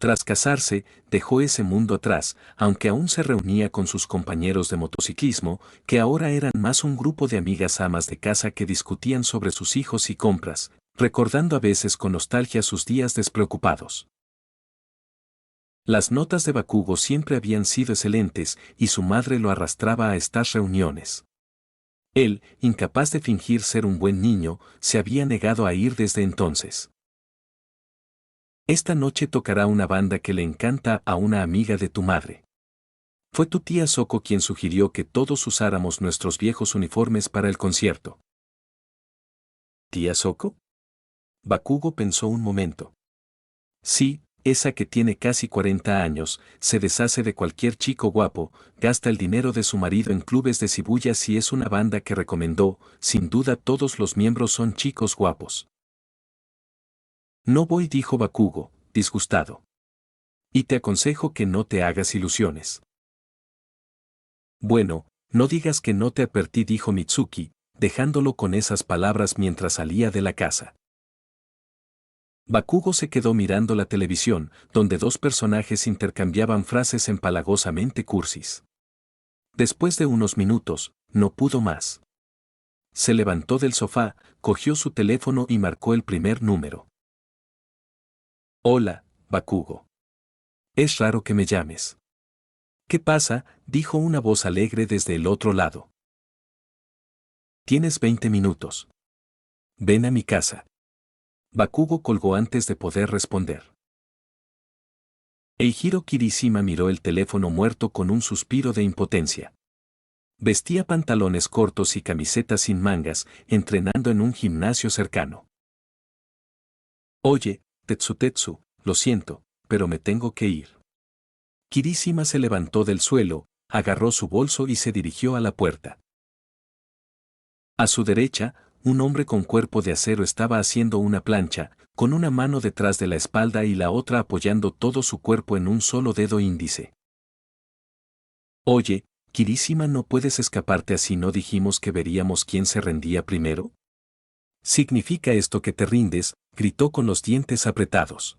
Tras casarse, dejó ese mundo atrás, aunque aún se reunía con sus compañeros de motociclismo, que ahora eran más un grupo de amigas amas de casa que discutían sobre sus hijos y compras, recordando a veces con nostalgia sus días despreocupados. Las notas de Bakugo siempre habían sido excelentes y su madre lo arrastraba a estas reuniones. Él, incapaz de fingir ser un buen niño, se había negado a ir desde entonces. Esta noche tocará una banda que le encanta a una amiga de tu madre. Fue tu tía Soko quien sugirió que todos usáramos nuestros viejos uniformes para el concierto. ¿Tía Soko? Bakugo pensó un momento. Sí, esa que tiene casi 40 años, se deshace de cualquier chico guapo, gasta el dinero de su marido en clubes de Shibuya. Si es una banda que recomendó, sin duda todos los miembros son chicos guapos. No voy, dijo Bakugo, disgustado. Y te aconsejo que no te hagas ilusiones. Bueno, no digas que no te advertí, dijo Mitsuki, dejándolo con esas palabras mientras salía de la casa. Bakugo se quedó mirando la televisión, donde dos personajes intercambiaban frases empalagosamente cursis. Después de unos minutos, no pudo más. Se levantó del sofá, cogió su teléfono y marcó el primer número. Hola, Bakugo. Es raro que me llames. ¿Qué pasa?, dijo una voz alegre desde el otro lado. Tienes 20 minutos. Ven a mi casa. Bakugo colgó antes de poder responder. Eijiro Kirishima miró el teléfono muerto con un suspiro de impotencia. Vestía pantalones cortos y camisetas sin mangas, entrenando en un gimnasio cercano. Oye, Tetsutetsu, lo siento, pero me tengo que ir. Kirishima se levantó del suelo, agarró su bolso y se dirigió a la puerta. A su derecha, un hombre con cuerpo de acero estaba haciendo una plancha, con una mano detrás de la espalda y la otra apoyando todo su cuerpo en un solo dedo índice. Oye, Kirishima, no puedes escaparte así. ¿No dijimos que veríamos quién se rendía primero? ¿Significa esto que te rindes?, gritó con los dientes apretados.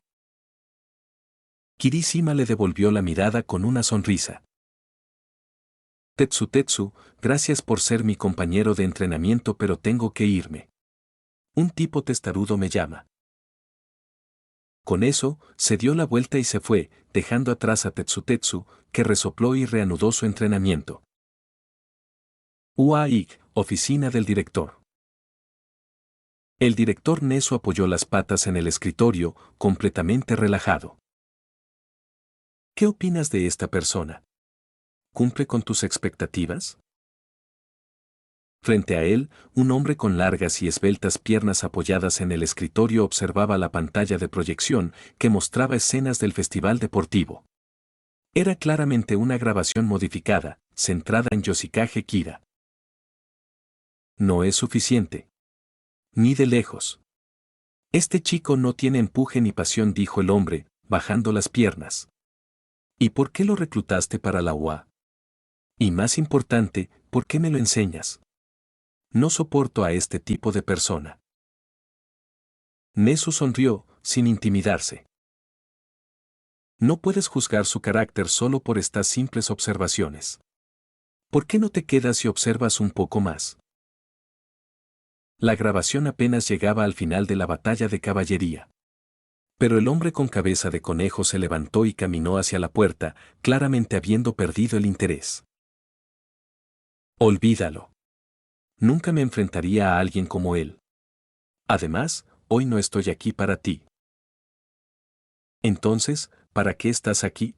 Kirishima le devolvió la mirada con una sonrisa. Tetsu, gracias por ser mi compañero de entrenamiento, pero tengo que irme. Un tipo testarudo me llama. Con eso, se dio la vuelta y se fue, dejando atrás a Tetsu, que resopló y reanudó su entrenamiento. UAIC, oficina del director. El director Neso apoyó las patas en el escritorio, completamente relajado. ¿Qué opinas de esta persona? ¿Cumple con tus expectativas? Frente a él, un hombre con largas y esbeltas piernas apoyadas en el escritorio observaba la pantalla de proyección que mostraba escenas del festival deportivo. Era claramente una grabación modificada, centrada en Yoshikage Kira. No es suficiente. Ni de lejos. Este chico no tiene empuje ni pasión, dijo el hombre, bajando las piernas. ¿Y por qué lo reclutaste para la UA? Y más importante, ¿por qué me lo enseñas? No soporto a este tipo de persona. Nesu sonrió, sin intimidarse. No puedes juzgar su carácter solo por estas simples observaciones. ¿Por qué no te quedas y observas un poco más? La grabación apenas llegaba al final de la batalla de caballería. Pero el hombre con cabeza de conejo se levantó y caminó hacia la puerta, claramente habiendo perdido el interés. Olvídalo. Nunca me enfrentaría a alguien como él. Además, hoy no estoy aquí para ti. Entonces, ¿para qué estás aquí?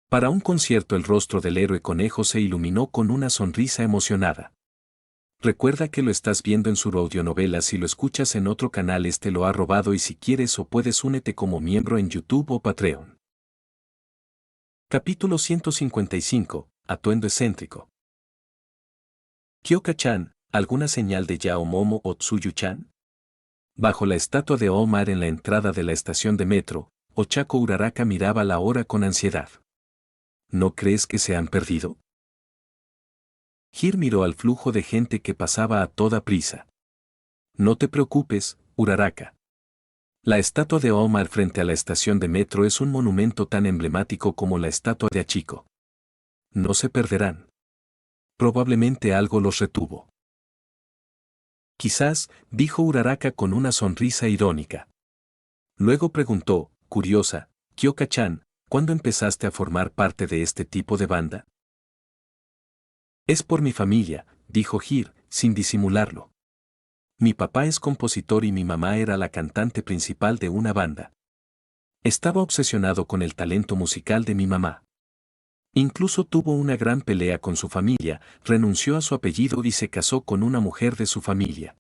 Para un concierto. El rostro del héroe conejo se iluminó con una sonrisa emocionada. Recuerda que lo estás viendo en su audionovela. Si lo escuchas en otro canal, este lo ha robado, y si quieres o puedes únete como miembro en YouTube o Patreon. Capítulo 155. Atuendo excéntrico. Kyoka-chan, ¿alguna señal de Yao Momo o Tsuyu-chan? Bajo la estatua de Omar en la entrada de la estación de metro, Ochako Uraraka miraba la hora con ansiedad. ¿No crees que se han perdido? Hir miró al flujo de gente que pasaba a toda prisa. No te preocupes, Uraraka. La estatua de Omar frente a la estación de metro es un monumento tan emblemático como la estatua de Hachiko. No se perderán. Probablemente algo los retuvo. Quizás, dijo Uraraka con una sonrisa irónica. Luego preguntó, curiosa, Kyoka-chan, ¿cuándo empezaste a formar parte de este tipo de banda? Es por mi familia, dijo Hir, sin disimularlo. Mi papá es compositor y mi mamá era la cantante principal de una banda. Estaba obsesionado con el talento musical de mi mamá. Incluso tuvo una gran pelea con su familia, renunció a su apellido y se casó con una mujer de su familia.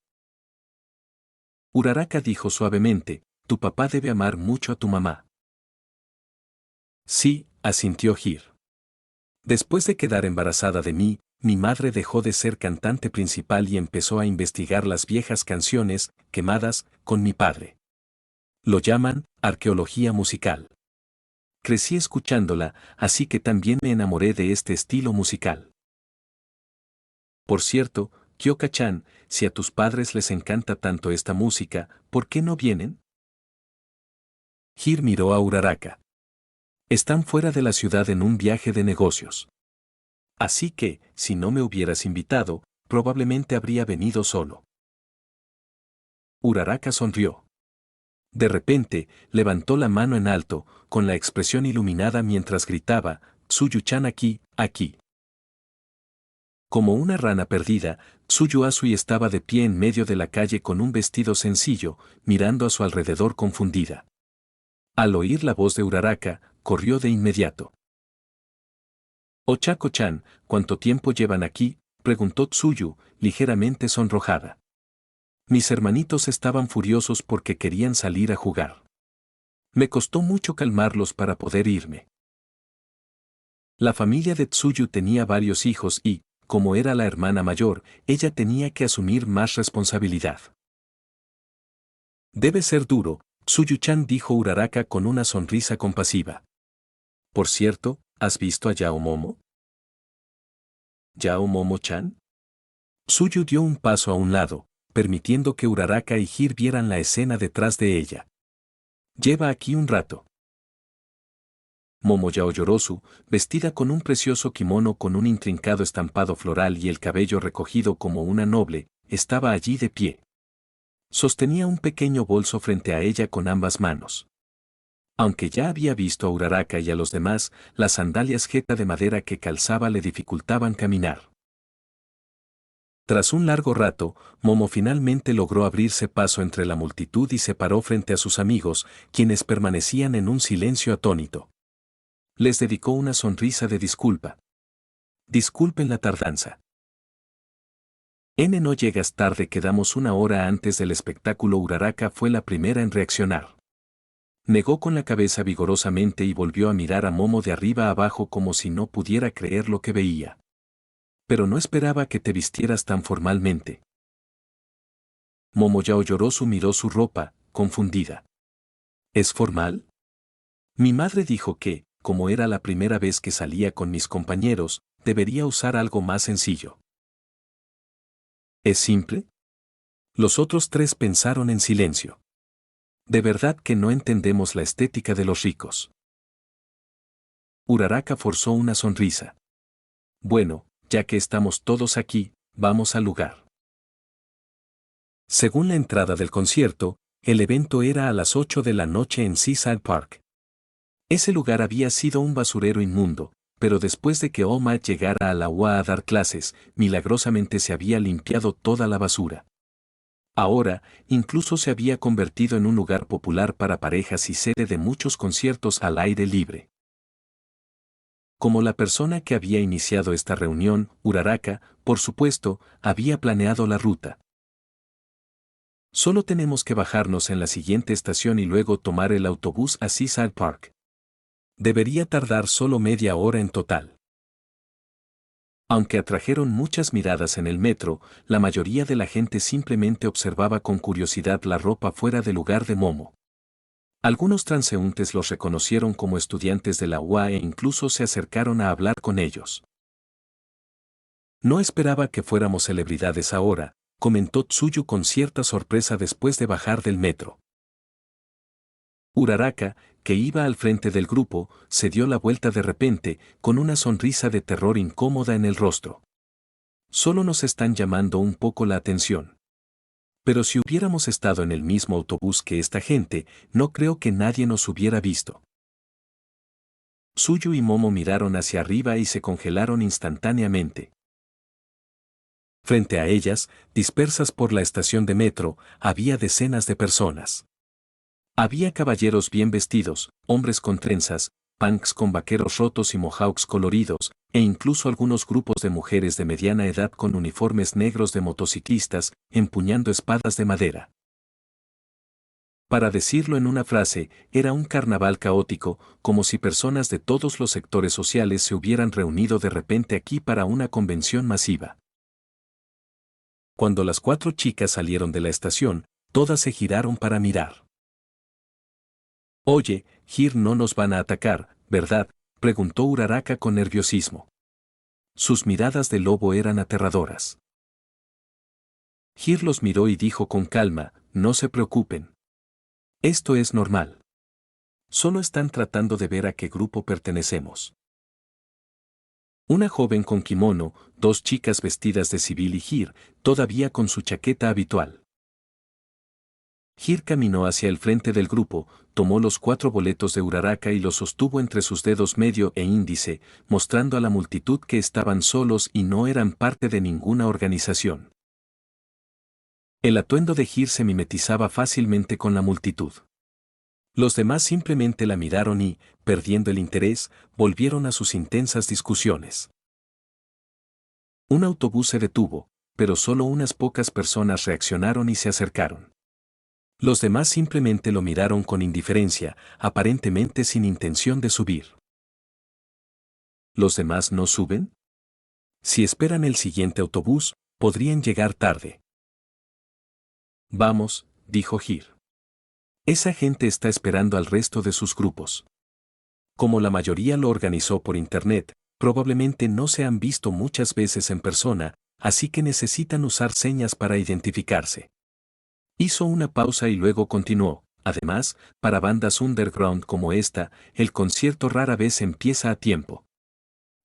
Uraraka dijo suavemente, tu papá debe amar mucho a tu mamá. Sí, asintió Hir. Después de quedar embarazada de mí, mi madre dejó de ser cantante principal y empezó a investigar las viejas canciones, quemadas, con mi padre. Lo llaman arqueología musical. Crecí escuchándola, así que también me enamoré de este estilo musical. Por cierto, Kyoka-chan, si a tus padres les encanta tanto esta música, ¿por qué no vienen? Hir miró a Uraraka. Están fuera de la ciudad en un viaje de negocios. Así que, si no me hubieras invitado, probablemente habría venido solo. Uraraka sonrió. De repente, levantó la mano en alto, con la expresión iluminada mientras gritaba, Tsuyu-chan aquí, aquí. Como una rana perdida, Tsuyu Asui estaba de pie en medio de la calle con un vestido sencillo, mirando a su alrededor confundida. Al oír la voz de Uraraka, corrió de inmediato. Ochako-chan, ¿cuánto tiempo llevan aquí?, preguntó Tsuyu, ligeramente sonrojada. Mis hermanitos estaban furiosos porque querían salir a jugar. Me costó mucho calmarlos para poder irme. La familia de Tsuyu tenía varios hijos y, como era la hermana mayor, ella tenía que asumir más responsabilidad. Debe ser duro, Tsuyu-chan, dijo Uraraka con una sonrisa compasiva. Por cierto, ¿has visto a Yao Momo? ¿Yao Momo-chan? Tsuyu dio un paso a un lado, permitiendo que Uraraka y Hir vieran la escena detrás de ella. Lleva aquí un rato. Momo Yaoyorozu, vestida con un precioso kimono con un intrincado estampado floral y el cabello recogido como una noble, estaba allí de pie. Sostenía un pequeño bolso frente a ella con ambas manos. Aunque ya había visto a Uraraka y a los demás, las sandalias jeta de madera que calzaba le dificultaban caminar. Tras un largo rato, Momo finalmente logró abrirse paso entre la multitud y se paró frente a sus amigos, quienes permanecían en un silencio atónito. Les dedicó una sonrisa de disculpa. Disculpen la tardanza. No llegas tarde, quedamos una hora antes del espectáculo. Uraraka fue la primera en reaccionar. Negó con la cabeza vigorosamente y volvió a mirar a Momo de arriba abajo como si no pudiera creer lo que veía. pero no esperaba que te vistieras tan formalmente. Momo Yaoyorozu miró su ropa, confundida. ¿Es formal? Mi madre dijo que, como era la primera vez que salía con mis compañeros, debería usar algo más sencillo. ¿Es simple? Los otros tres pensaron en silencio. De verdad que no entendemos la estética de los ricos. Uraraka forzó una sonrisa. Bueno, ya que estamos todos aquí, vamos al lugar. Según la entrada del concierto, el evento era a las 8 de la noche en Seaside Park. Ese lugar había sido un basurero inmundo, pero después de que All-Might llegara a la UA a dar clases, milagrosamente se había limpiado toda la basura. Ahora, incluso se había convertido en un lugar popular para parejas y sede de muchos conciertos al aire libre. Como la persona que había iniciado esta reunión, Uraraka, por supuesto, había planeado la ruta. Solo tenemos que bajarnos en la siguiente estación y luego tomar el autobús a Seaside Park. Debería tardar solo media hora en total. Aunque atrajeron muchas miradas en el metro, la mayoría de la gente simplemente observaba con curiosidad la ropa fuera de lugar de Momo. Algunos transeúntes los reconocieron como estudiantes de la UA e incluso se acercaron a hablar con ellos. No esperaba que fuéramos celebridades ahora, comentó Tsuyu con cierta sorpresa después de bajar del metro. Uraraka, que iba al frente del grupo, se dio la vuelta de repente, con una sonrisa de terror incómoda en el rostro. Solo nos están llamando un poco la atención. Pero si hubiéramos estado en el mismo autobús que esta gente, no creo que nadie nos hubiera visto. Tsuyu y Momo miraron hacia arriba y se congelaron instantáneamente. Frente a ellas, dispersas por la estación de metro, había decenas de personas. Había caballeros bien vestidos, hombres con trenzas, punks con vaqueros rotos y mohawks coloridos, e incluso algunos grupos de mujeres de mediana edad con uniformes negros de motociclistas, empuñando espadas de madera. Para decirlo en una frase, era un carnaval caótico, como si personas de todos los sectores sociales se hubieran reunido de repente aquí para una convención masiva. Cuando las 4 chicas salieron de la estación, todas se giraron para mirar. Oye, Hir, no nos van a atacar, ¿verdad?, preguntó Uraraka con nerviosismo. Sus miradas de lobo eran aterradoras. Hir los miró y dijo con calma, no se preocupen. Esto es normal. Solo están tratando de ver a qué grupo pertenecemos. Una joven con kimono, 2 chicas vestidas de civil y Hir, todavía con su chaqueta habitual. Hir caminó hacia el frente del grupo, tomó los 4 boletos de Uraraka y los sostuvo entre sus dedos medio e índice, mostrando a la multitud que estaban solos y no eran parte de ninguna organización. El atuendo de Hir se mimetizaba fácilmente con la multitud. Los demás simplemente la miraron y, perdiendo el interés, volvieron a sus intensas discusiones. Un autobús se detuvo, pero solo unas pocas personas reaccionaron y se acercaron. Los demás simplemente lo miraron con indiferencia, aparentemente sin intención de subir. ¿Los demás no suben? Si esperan el siguiente autobús, podrían llegar tarde. Vamos, dijo Hir. Esa gente está esperando al resto de sus grupos. Como la mayoría lo organizó por internet, probablemente no se han visto muchas veces en persona, así que necesitan usar señas para identificarse. Hizo una pausa y luego continuó. Además, para bandas underground como esta, el concierto rara vez empieza a tiempo.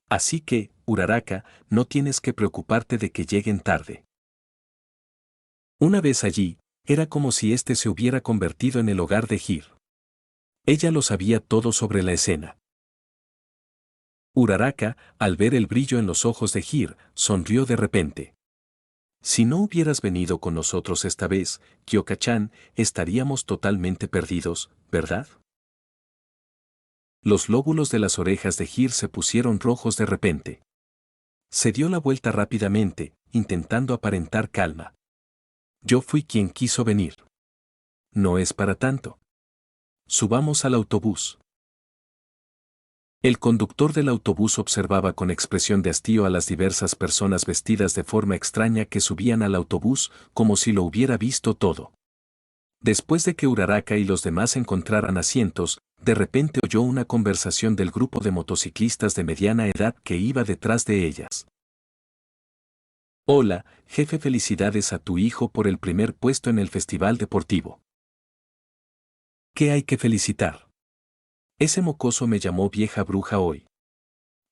Así que, Uraraka, no tienes que preocuparte de que lleguen tarde. Una vez allí, era como si este se hubiera convertido en el hogar de Hir. Ella lo sabía todo sobre la escena. Uraraka, al ver el brillo en los ojos de Hir, sonrió de repente. Si no hubieras venido con nosotros esta vez, Kyoka-chan, estaríamos totalmente perdidos, ¿verdad? Los lóbulos de las orejas de Hir se pusieron rojos de repente. Se dio la vuelta rápidamente, intentando aparentar calma. Yo fui quien quiso venir. No es para tanto. Subamos al autobús. El conductor del autobús observaba con expresión de hastío a las diversas personas vestidas de forma extraña que subían al autobús como si lo hubiera visto todo. Después de que Uraraka y los demás encontraran asientos, de repente oyó una conversación del grupo de motociclistas de mediana edad que iba detrás de ellas. Hola, jefe, felicidades a tu hijo por el primer puesto en el festival deportivo. ¿Qué hay que felicitar? Ese mocoso me llamó vieja bruja hoy.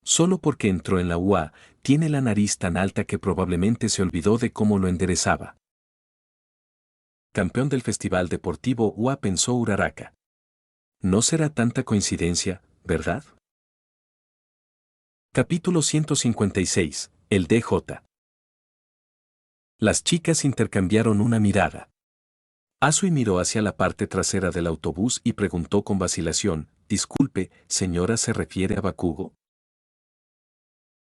Solo porque entró en la UA, tiene la nariz tan alta que probablemente se olvidó de cómo lo enderezaba. Campeón del festival deportivo UA, pensó Uraraka. No será tanta coincidencia, ¿verdad? Capítulo 156. El DJ. Las chicas intercambiaron una mirada. Asui miró hacia la parte trasera del autobús y preguntó con vacilación, disculpe, señora, ¿se refiere a Bakugo?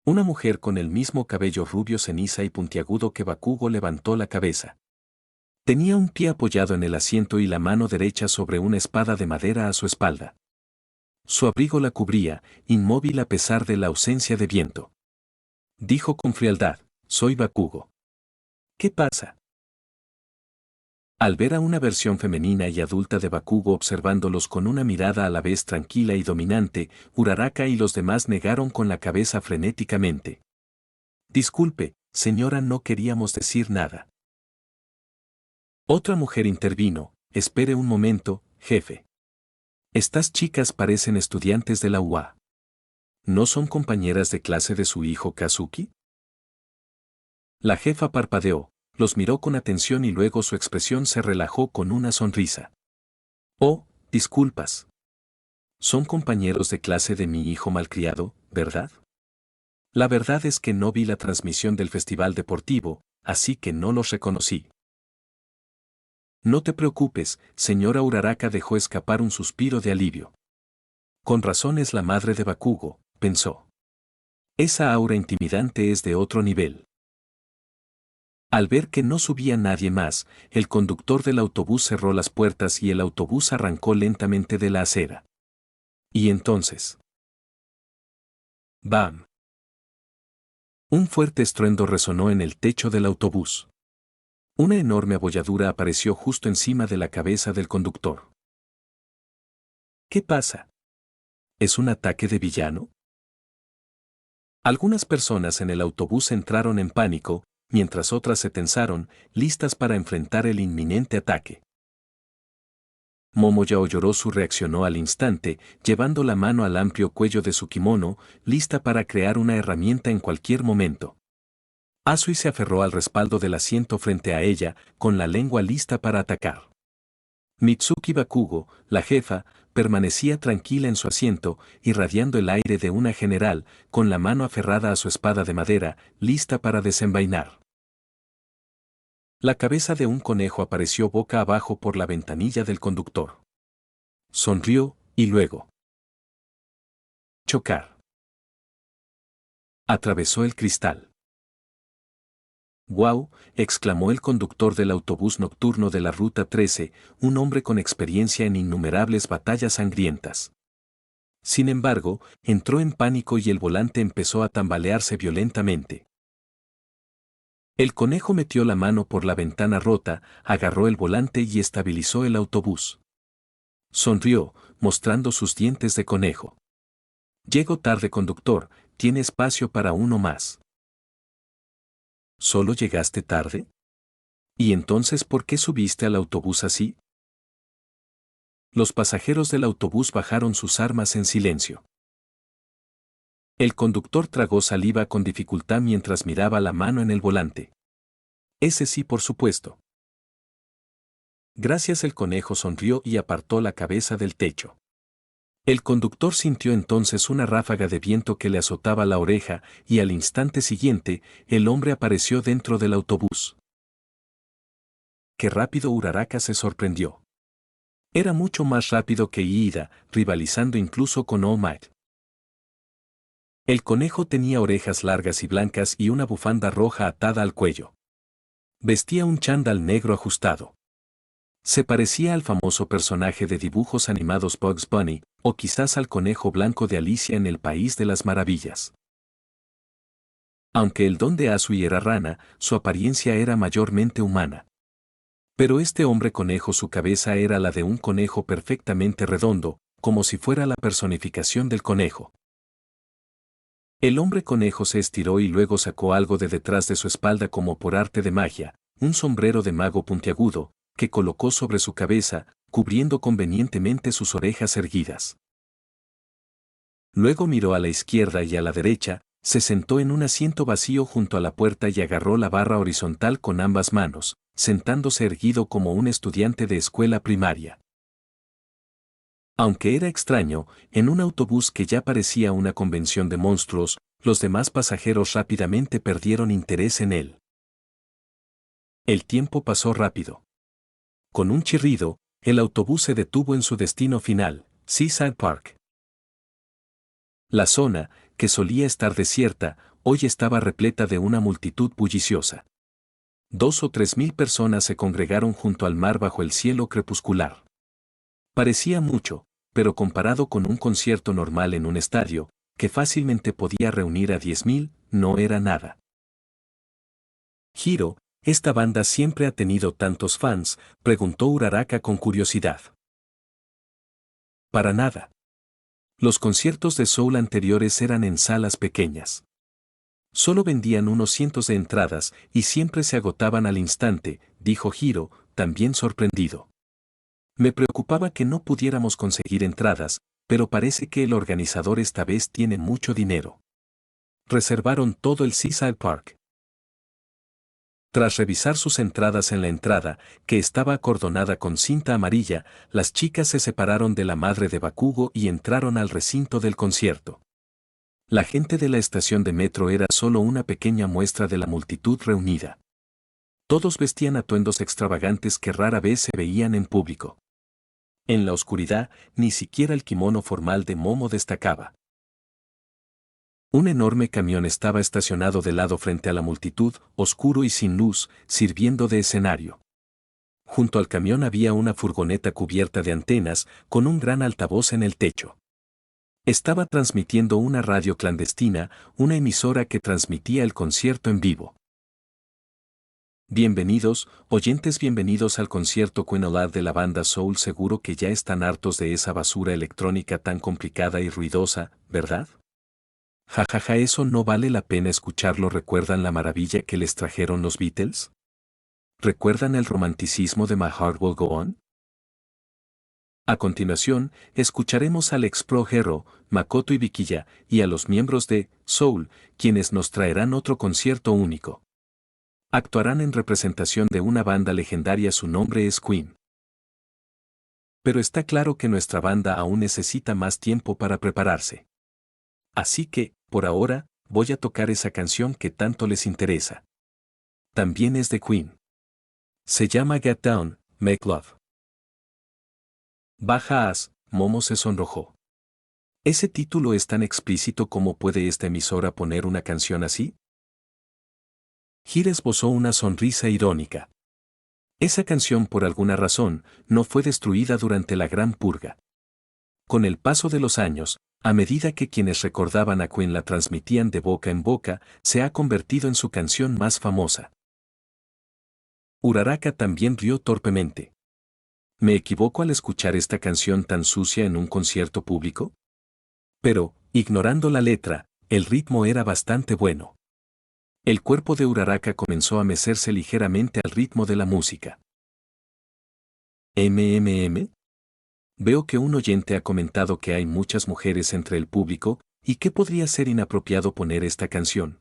Una mujer con el mismo cabello rubio ceniza y puntiagudo que Bakugo levantó la cabeza. Tenía un pie apoyado en el asiento y la mano derecha sobre una espada de madera a su espalda. Su abrigo la cubría, inmóvil a pesar de la ausencia de viento. Dijo con frialdad, soy Bakugo. ¿Qué pasa? Al ver a una versión femenina y adulta de Bakugo observándolos con una mirada a la vez tranquila y dominante, Uraraka y los demás negaron con la cabeza frenéticamente. Disculpe, señora, no queríamos decir nada. Otra mujer intervino, espere un momento, jefe. Estas chicas parecen estudiantes de la UA. ¿No son compañeras de clase de su hijo Kazuki? La jefa parpadeó, los miró con atención y luego su expresión se relajó con una sonrisa. Oh, disculpas. Son compañeros de clase de mi hijo malcriado, ¿verdad? La verdad es que no vi la transmisión del festival deportivo, así que no los reconocí. No te preocupes, señora. Uraraka dejó escapar un suspiro de alivio. Con razón es la madre de Bakugo, pensó. Esa aura intimidante es de otro nivel. Al ver que no subía nadie más, el conductor del autobús cerró las puertas y el autobús arrancó lentamente de la acera. Y entonces... ¡bam! Un fuerte estruendo resonó en el techo del autobús. Una enorme abolladura apareció justo encima de la cabeza del conductor. ¿Qué pasa? ¿Es un ataque de villano? Algunas personas en el autobús entraron en pánico, mientras otras se tensaron, listas para enfrentar el inminente ataque. Momo Yaoyorozu reaccionó al instante, llevando la mano al amplio cuello de su kimono, lista para crear una herramienta en cualquier momento. Asui se aferró al respaldo del asiento frente a ella, con la lengua lista para atacar. Mitsuki Bakugo, la jefa, permanecía tranquila en su asiento, irradiando el aire de una general, con la mano aferrada a su espada de madera, lista para desenvainar. La cabeza de un conejo apareció boca abajo por la ventanilla del conductor. Sonrió, y luego... chocar. Atravesó el cristal. ¡Guau!, exclamó el conductor del autobús nocturno de la Ruta 13, un hombre con experiencia en innumerables batallas sangrientas. Sin embargo, entró en pánico y el volante empezó a tambalearse violentamente. El conejo metió la mano por la ventana rota, agarró el volante y estabilizó el autobús. Sonrió, mostrando sus dientes de conejo. Llego tarde, conductor, tiene espacio para uno más. ¿Solo llegaste tarde? ¿Y entonces por qué subiste al autobús así? Los pasajeros del autobús bajaron sus armas en silencio. El conductor tragó saliva con dificultad mientras miraba la mano en el volante. Ese sí, por supuesto. Gracias. El conejo sonrió y apartó la cabeza del techo. El conductor sintió entonces una ráfaga de viento que le azotaba la oreja y al instante siguiente, el hombre apareció dentro del autobús. ¡Qué rápido! Uraraka se sorprendió. Era mucho más rápido que Iida, rivalizando incluso con All Might. El conejo tenía orejas largas y blancas y una bufanda roja atada al cuello. Vestía un chándal negro ajustado. Se parecía al famoso personaje de dibujos animados Bugs Bunny, o quizás al conejo blanco de Alicia en el País de las Maravillas. Aunque el don de Azui era rana, su apariencia era mayormente humana. Pero este hombre conejo, su cabeza era la de un conejo perfectamente redondo, como si fuera la personificación del conejo. El hombre conejo se estiró y luego sacó algo de detrás de su espalda como por arte de magia, un sombrero de mago puntiagudo, que colocó sobre su cabeza, cubriendo convenientemente sus orejas erguidas. Luego miró a la izquierda y a la derecha, se sentó en un asiento vacío junto a la puerta y agarró la barra horizontal con ambas manos, sentándose erguido como un estudiante de escuela primaria. Aunque era extraño, en un autobús que ya parecía una convención de monstruos, los demás pasajeros rápidamente perdieron interés en él. El tiempo pasó rápido. Con un chirrido, el autobús se detuvo en su destino final, Seaside Park. La zona, que solía estar desierta, hoy estaba repleta de una multitud bulliciosa. 2 o 3 mil personas se congregaron junto al mar bajo el cielo crepuscular. Parecía mucho, pero comparado con un concierto normal en un estadio, que fácilmente podía reunir a 10.000, no era nada. Hiro, ¿esta banda siempre ha tenido tantos fans?, preguntó Uraraka con curiosidad. Para nada. Los conciertos de soul anteriores eran en salas pequeñas. Solo vendían unos cientos de entradas y siempre se agotaban al instante, dijo Hiro, también sorprendido. Me preocupaba que no pudiéramos conseguir entradas, pero parece que el organizador esta vez tiene mucho dinero. Reservaron todo el Seaside Park. Tras revisar sus entradas en la entrada, que estaba acordonada con cinta amarilla, las chicas se separaron de la madre de Bakugo y entraron al recinto del concierto. La gente de la estación de metro era solo una pequeña muestra de la multitud reunida. Todos vestían atuendos extravagantes que rara vez se veían en público. En la oscuridad, ni siquiera el kimono formal de Momo destacaba. Un enorme camión estaba estacionado de lado frente a la multitud, oscuro y sin luz, sirviendo de escenario. Junto al camión había una furgoneta cubierta de antenas, con un gran altavoz en el techo. Estaba transmitiendo una radio clandestina, una emisora que transmitía el concierto en vivo. Bienvenidos, oyentes, bienvenidos al concierto Queen Olad de la banda Soul. Seguro que ya están hartos de esa basura electrónica tan complicada y ruidosa, ¿verdad? Jajaja, eso no vale la pena escucharlo. ¿Recuerdan la maravilla que les trajeron los Beatles? ¿Recuerdan el romanticismo de My Heart Will Go On? A continuación, escucharemos al ex-pro Hero, Makoto Ibikiya, y a los miembros de Soul, quienes nos traerán otro concierto único. Actuarán en representación de una banda legendaria. Su nombre es Queen. Pero está claro que nuestra banda aún necesita más tiempo para prepararse. Así que, por ahora, voy a tocar esa canción que tanto les interesa. También es de Queen. Se llama Get Down, Make Love. Baja As, Momo se sonrojó. ¿Ese título es tan explícito como puede esta emisora poner una canción así? Hiro esbozó una sonrisa irónica. Esa canción, por alguna razón, no fue destruida durante la Gran Purga. Con el paso de los años, a medida que quienes recordaban a Queen la transmitían de boca en boca, se ha convertido en su canción más famosa. Uraraka también rió torpemente. ¿Me equivoco al escuchar esta canción tan sucia en un concierto público? Pero, ignorando la letra, el ritmo era bastante bueno. El cuerpo de Uraraka comenzó a mecerse ligeramente al ritmo de la música. ¿MMM? Veo que un oyente ha comentado que hay muchas mujeres entre el público, ¿y qué podría ser inapropiado poner esta canción?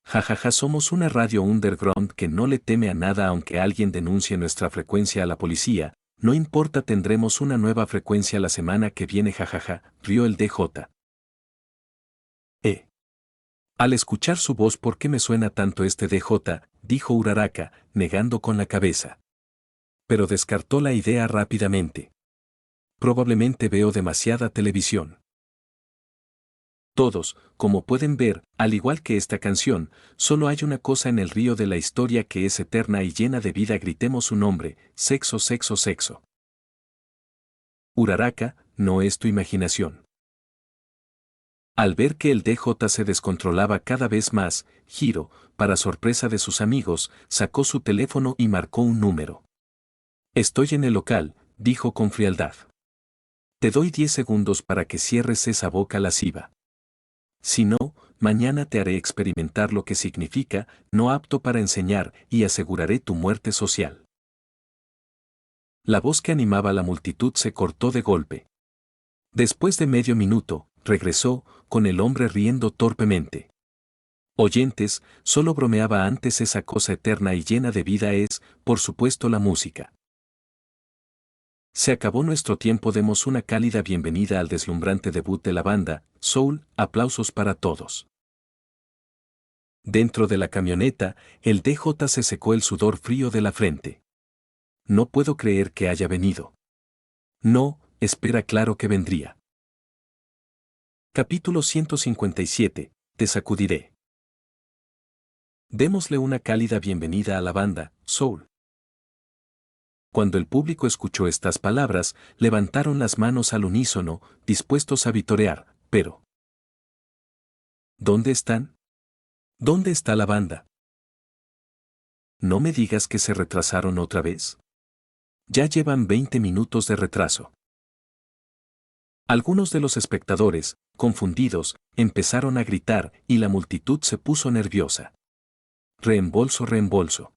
Jajaja, somos una radio underground que no le teme a nada aunque alguien denuncie nuestra frecuencia a la policía, no importa, tendremos una nueva frecuencia la semana que viene. Jajaja, rió el DJ. Al escuchar su voz, ¿por qué me suena tanto este DJ?, dijo Uraraka, negando con la cabeza. Pero descartó la idea rápidamente. Probablemente veo demasiada televisión. Todos, como pueden ver, al igual que esta canción, solo hay una cosa en el río de la historia que es eterna y llena de vida. Gritemos su nombre: sexo, sexo, sexo. Uraraka, no es tu imaginación. Al ver que el DJ se descontrolaba cada vez más, Hiro, para sorpresa de sus amigos, sacó su teléfono y marcó un número. Estoy en el local, dijo con frialdad. Te doy 10 segundos para que cierres esa boca lasciva. Si no, mañana te haré experimentar lo que significa no apto para enseñar y aseguraré tu muerte social. La voz que animaba a la multitud se cortó de golpe. Después de medio minuto, regresó, con el hombre riendo torpemente. Oyentes, solo bromeaba antes. Esa cosa eterna y llena de vida es, por supuesto, la música. Se acabó nuestro tiempo. Demos una cálida bienvenida al deslumbrante debut de la banda, Soul. Aplausos para todos. Dentro de la camioneta, el DJ se secó el sudor frío de la frente. No puedo creer que haya venido. No, espera, claro que vendría. Capítulo 157, te sacudiré. Démosle una cálida bienvenida a la banda, Soul. Cuando el público escuchó estas palabras, levantaron las manos al unísono, dispuestos a vitorear, pero ¿dónde están? ¿Dónde está la banda? No me digas que se retrasaron otra vez. Ya llevan 20 minutos de retraso. Algunos de los espectadores, confundidos, empezaron a gritar y la multitud se puso nerviosa. Reembolso, reembolso.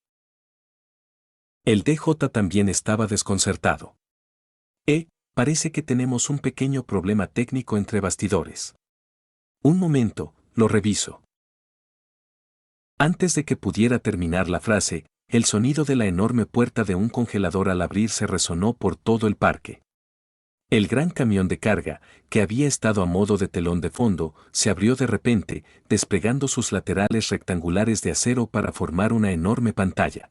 El DJ también estaba desconcertado. Parece que tenemos un pequeño problema técnico entre bastidores. Un momento, lo reviso. Antes de que pudiera terminar la frase, el sonido de la enorme puerta de un congelador al abrirse resonó por todo el parque. El gran camión de carga, que había estado a modo de telón de fondo, se abrió de repente, desplegando sus laterales rectangulares de acero para formar una enorme pantalla.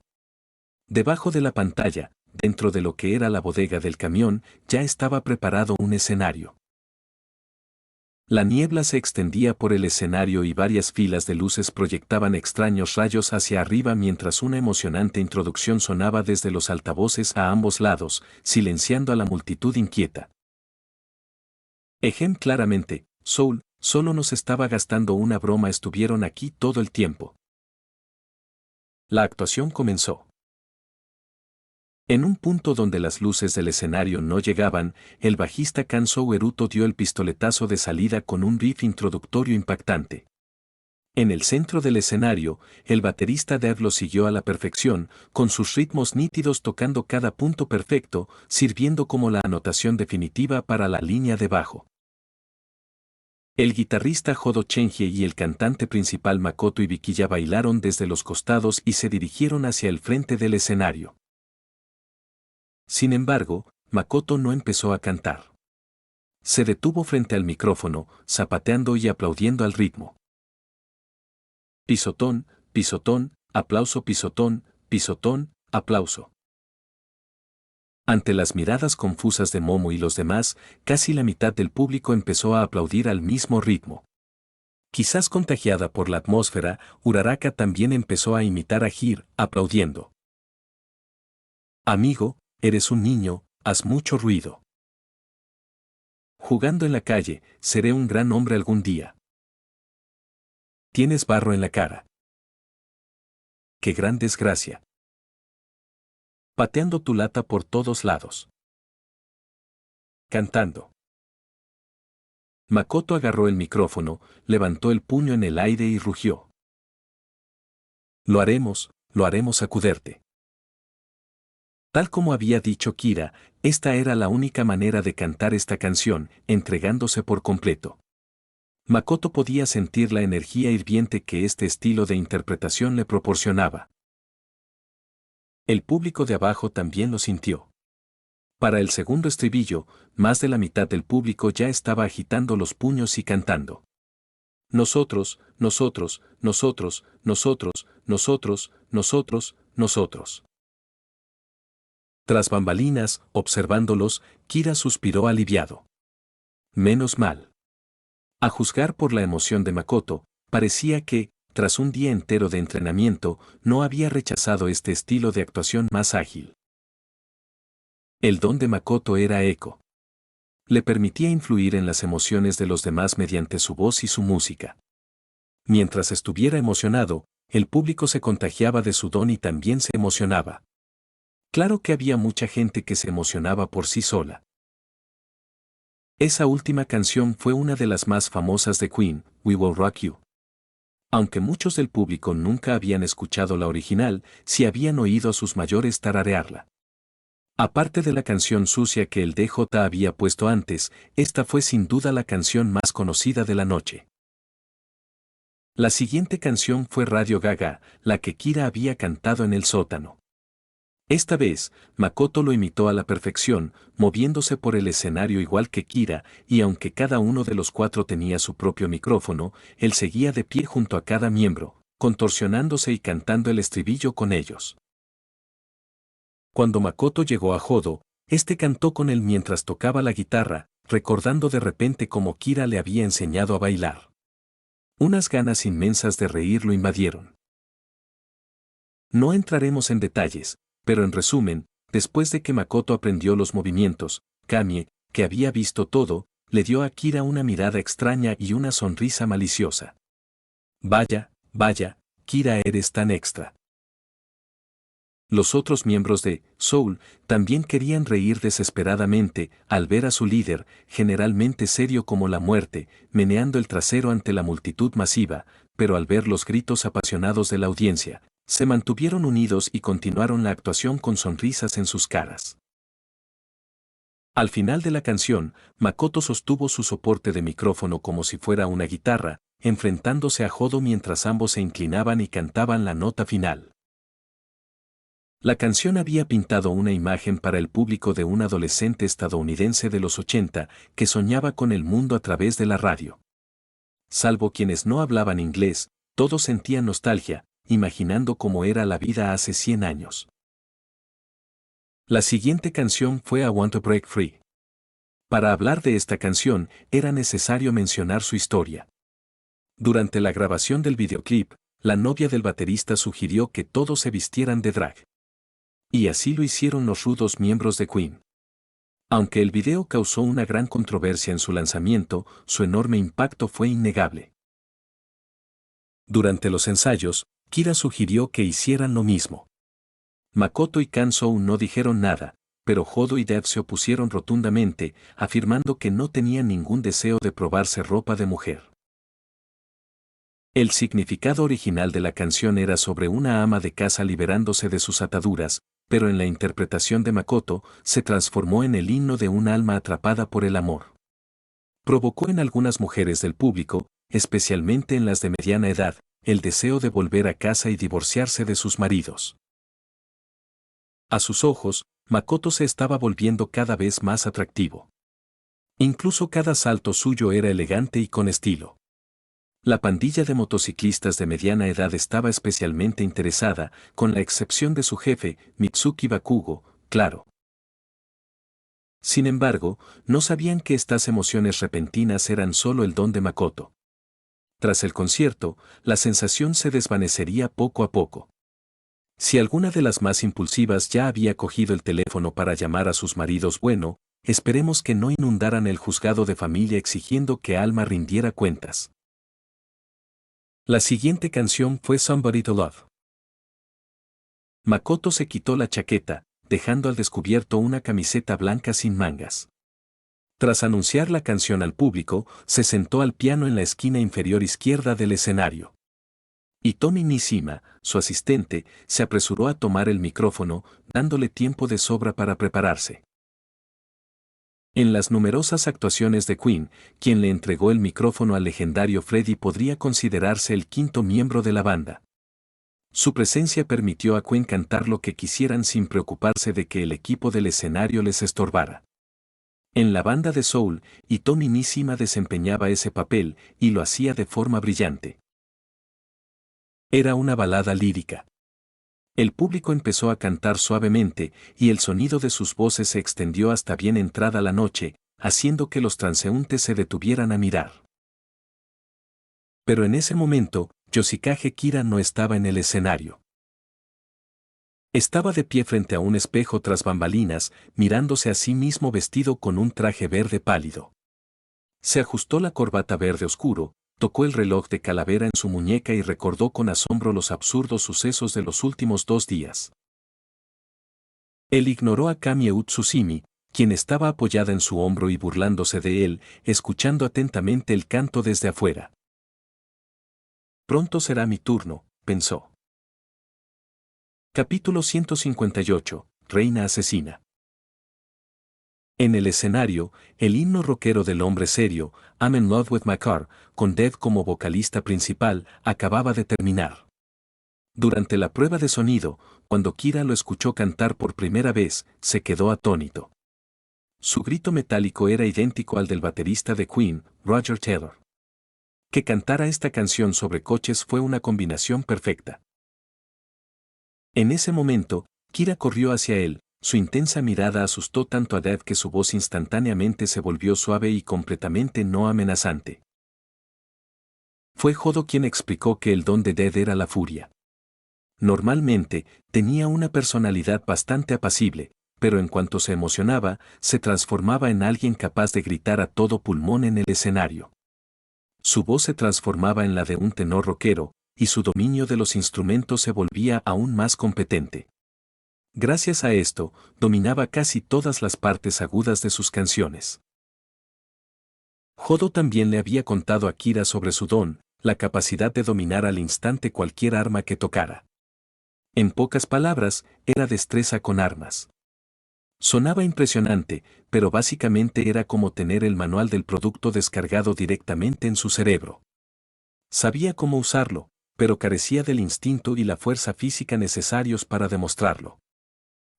Debajo de la pantalla, dentro de lo que era la bodega del camión, ya estaba preparado un escenario. La niebla se extendía por el escenario y varias filas de luces proyectaban extraños rayos hacia arriba mientras una emocionante introducción sonaba desde los altavoces a ambos lados, silenciando a la multitud inquieta. Claramente, Soul, solo nos estaba gastando una broma. Estuvieron aquí todo el tiempo. La actuación comenzó. En un punto donde las luces del escenario no llegaban, el bajista Kansou Eruto dio el pistoletazo de salida con un riff introductorio impactante. En el centro del escenario, el baterista Dave lo siguió a la perfección, con sus ritmos nítidos tocando cada punto perfecto, sirviendo como la anotación definitiva para la línea de bajo. El guitarrista Jodo Chenji y el cantante principal Makoto Ibikiya bailaron desde los costados y se dirigieron hacia el frente del escenario. Sin embargo, Makoto no empezó a cantar. Se detuvo frente al micrófono, zapateando y aplaudiendo al ritmo. Pisotón, pisotón, aplauso, pisotón, pisotón, aplauso. Ante las miradas confusas de Momo y los demás, casi la mitad del público empezó a aplaudir al mismo ritmo. Quizás contagiada por la atmósfera, Uraraka también empezó a imitar a Hir, aplaudiendo. Amigo, eres un niño, haz mucho ruido. Jugando en la calle, seré un gran hombre algún día. Tienes barro en la cara. ¡Qué gran desgracia! Pateando tu lata por todos lados. Cantando. Makoto agarró el micrófono, levantó el puño en el aire y rugió. Lo haremos sacuderte. Tal como había dicho Kira, esta era la única manera de cantar esta canción, entregándose por completo. Makoto podía sentir la energía hirviente que este estilo de interpretación le proporcionaba. El público de abajo también lo sintió. Para el segundo estribillo, más de la mitad del público ya estaba agitando los puños y cantando. Nosotros, nosotros, nosotros, nosotros, nosotros, nosotros, nosotros. Tras bambalinas, observándolos, Kira suspiró aliviado. Menos mal. A juzgar por la emoción de Makoto, parecía que, tras un día entero de entrenamiento, no había rechazado este estilo de actuación más ágil. El don de Makoto era eco. Le permitía influir en las emociones de los demás mediante su voz y su música. Mientras estuviera emocionado, el público se contagiaba de su don y también se emocionaba. Claro que había mucha gente que se emocionaba por sí sola. Esa última canción fue una de las más famosas de Queen, We Will Rock You. Aunque muchos del público nunca habían escuchado la original, sí habían oído a sus mayores tararearla. Aparte de la canción sucia que el DJ había puesto antes, esta fue sin duda la canción más conocida de la noche. La siguiente canción fue Radio Gaga, la que Kira había cantado en el sótano. Esta vez, Makoto lo imitó a la perfección, moviéndose por el escenario igual que Kira, y aunque cada uno de los cuatro tenía su propio micrófono, él seguía de pie junto a cada miembro, contorsionándose y cantando el estribillo con ellos. Cuando Makoto llegó a Jodo, este cantó con él mientras tocaba la guitarra, recordando de repente cómo Kira le había enseñado a bailar. Unas ganas inmensas de reír lo invadieron. No entraremos en detalles, pero en resumen, después de que Makoto aprendió los movimientos, Kamie, que había visto todo, le dio a Kira una mirada extraña y una sonrisa maliciosa. Vaya, vaya, Kira, eres tan extra. Los otros miembros de Soul también querían reír desesperadamente al ver a su líder, generalmente serio como la muerte, meneando el trasero ante la multitud masiva, pero al ver los gritos apasionados de la audiencia, se mantuvieron unidos y continuaron la actuación con sonrisas en sus caras. Al final de la canción, Makoto sostuvo su soporte de micrófono como si fuera una guitarra, enfrentándose a Jodo mientras ambos se inclinaban y cantaban la nota final. La canción había pintado una imagen para el público de un adolescente estadounidense de los 80 que soñaba con el mundo a través de la radio. Salvo quienes no hablaban inglés, todos sentían nostalgia, imaginando cómo era la vida hace 100 años. La siguiente canción fue I Want to Break Free. Para hablar de esta canción, era necesario mencionar su historia. Durante la grabación del videoclip, la novia del baterista sugirió que todos se vistieran de drag. Y así lo hicieron los rudos miembros de Queen. Aunque el video causó una gran controversia en su lanzamiento, su enorme impacto fue innegable. Durante los ensayos, Kira sugirió que hicieran lo mismo. Makoto y Kansou no dijeron nada, pero Jodo y Dev se opusieron rotundamente, afirmando que no tenían ningún deseo de probarse ropa de mujer. El significado original de la canción era sobre una ama de casa liberándose de sus ataduras, pero en la interpretación de Makoto, se transformó en el himno de un alma atrapada por el amor. Provocó en algunas mujeres del público, especialmente en las de mediana edad, el deseo de volver a casa y divorciarse de sus maridos. A sus ojos, Makoto se estaba volviendo cada vez más atractivo. Incluso cada salto suyo era elegante y con estilo. La pandilla de motociclistas de mediana edad estaba especialmente interesada, con la excepción de su jefe, Mitsuki Bakugo, claro. Sin embargo, no sabían que estas emociones repentinas eran solo el don de Makoto. Tras el concierto, la sensación se desvanecería poco a poco. Si alguna de las más impulsivas ya había cogido el teléfono para llamar a sus maridos, bueno, esperemos que no inundaran el juzgado de familia exigiendo que Alma rindiera cuentas. La siguiente canción fue Somebody to Love. Makoto se quitó la chaqueta, dejando al descubierto una camiseta blanca sin mangas. Tras anunciar la canción al público, se sentó al piano en la esquina inferior izquierda del escenario. Y Tomi Nishima, su asistente, se apresuró a tomar el micrófono, dándole tiempo de sobra para prepararse. En las numerosas actuaciones de Queen, quien le entregó el micrófono al legendario Freddie podría considerarse el quinto miembro de la banda. Su presencia permitió a Queen cantar lo que quisieran sin preocuparse de que el equipo del escenario les estorbara. En la banda de Soul, Tomi Nishima desempeñaba ese papel, y lo hacía de forma brillante. Era una balada lírica. El público empezó a cantar suavemente, y el sonido de sus voces se extendió hasta bien entrada la noche, haciendo que los transeúntes se detuvieran a mirar. Pero en ese momento, Yoshikage Kira no estaba en el escenario. Estaba de pie frente a un espejo tras bambalinas, mirándose a sí mismo vestido con un traje verde pálido. Se ajustó la corbata verde oscuro, tocó el reloj de calavera en su muñeca y recordó con asombro los absurdos sucesos de los últimos 2 días. Él ignoró a Kami Utsusimi, quien estaba apoyada en su hombro y burlándose de él, escuchando atentamente el canto desde afuera. Pronto será mi turno, pensó. Capítulo 158, Reina Asesina. En el escenario, el himno rockero del hombre serio, I'm in Love with My Car, con Dev como vocalista principal, acababa de terminar. Durante la prueba de sonido, cuando Kira lo escuchó cantar por primera vez, se quedó atónito. Su grito metálico era idéntico al del baterista de Queen, Roger Taylor. Que cantara esta canción sobre coches fue una combinación perfecta. En ese momento, Kira corrió hacia él, su intensa mirada asustó tanto a Dev que su voz instantáneamente se volvió suave y completamente no amenazante. Fue Jodo quien explicó que el don de Dev era la furia. Normalmente, tenía una personalidad bastante apacible, pero en cuanto se emocionaba, se transformaba en alguien capaz de gritar a todo pulmón en el escenario. Su voz se transformaba en la de un tenor rockero, y su dominio de los instrumentos se volvía aún más competente. Gracias a esto, dominaba casi todas las partes agudas de sus canciones. Jodo también le había contado a Kira sobre su don, la capacidad de dominar al instante cualquier arma que tocara. En pocas palabras, era destreza con armas. Sonaba impresionante, pero básicamente era como tener el manual del producto descargado directamente en su cerebro. Sabía cómo usarlo, pero carecía del instinto y la fuerza física necesarios para demostrarlo.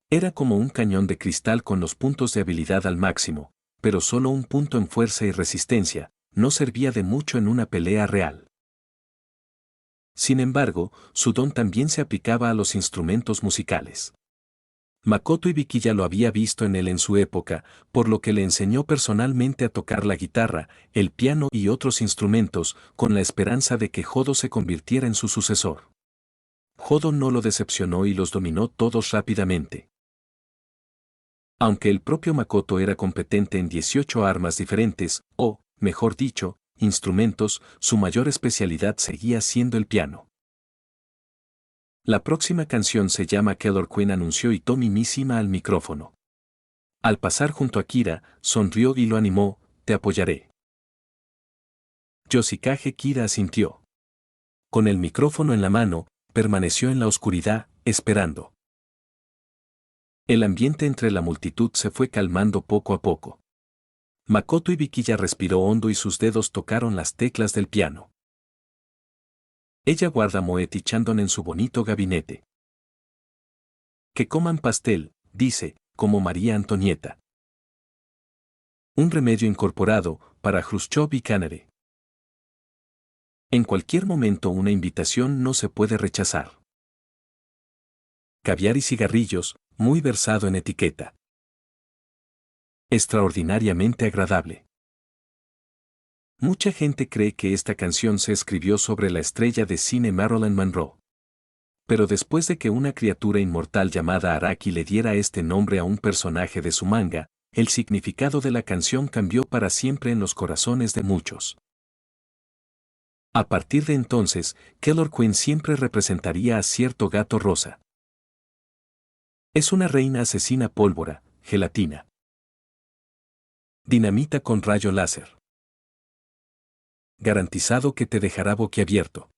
Era como un cañón de cristal con los puntos de habilidad al máximo, pero solo un punto en fuerza y resistencia, no servía de mucho en una pelea real. Sin embargo, su don también se aplicaba a los instrumentos musicales. Makoto Ibiki ya lo había visto en él en su época, por lo que le enseñó personalmente a tocar la guitarra, el piano y otros instrumentos, con la esperanza de que Jodo se convirtiera en su sucesor. Jodo no lo decepcionó y los dominó todos rápidamente. Aunque el propio Makoto era competente en 18 armas diferentes, o, mejor dicho, instrumentos, su mayor especialidad seguía siendo el piano. La próxima canción se llama Killer Queen, anunció Hitomi Mishima al micrófono. Al pasar junto a Kira, sonrió y lo animó, te apoyaré. Yoshikage Kira asintió. Con el micrófono en la mano, permaneció en la oscuridad, esperando. El ambiente entre la multitud se fue calmando poco a poco. Makoto Ibiki ya respiró hondo y sus dedos tocaron las teclas del piano. Ella guarda Moët y Chandon en su bonito gabinete. Que coman pastel, dice, como María Antonieta. Un remedio incorporado, para Khrushchev y Canary. En cualquier momento una invitación no se puede rechazar. Caviar y cigarrillos, muy versado en etiqueta. Extraordinariamente agradable. Mucha gente cree que esta canción se escribió sobre la estrella de cine Marilyn Monroe. Pero después de que una criatura inmortal llamada Araki le diera este nombre a un personaje de su manga, el significado de la canción cambió para siempre en los corazones de muchos. A partir de entonces, Killer Queen siempre representaría a cierto gato rosa. Es una reina asesina pólvora, gelatina. Dinamita con rayo láser. Garantizado que te dejará boquiabierto.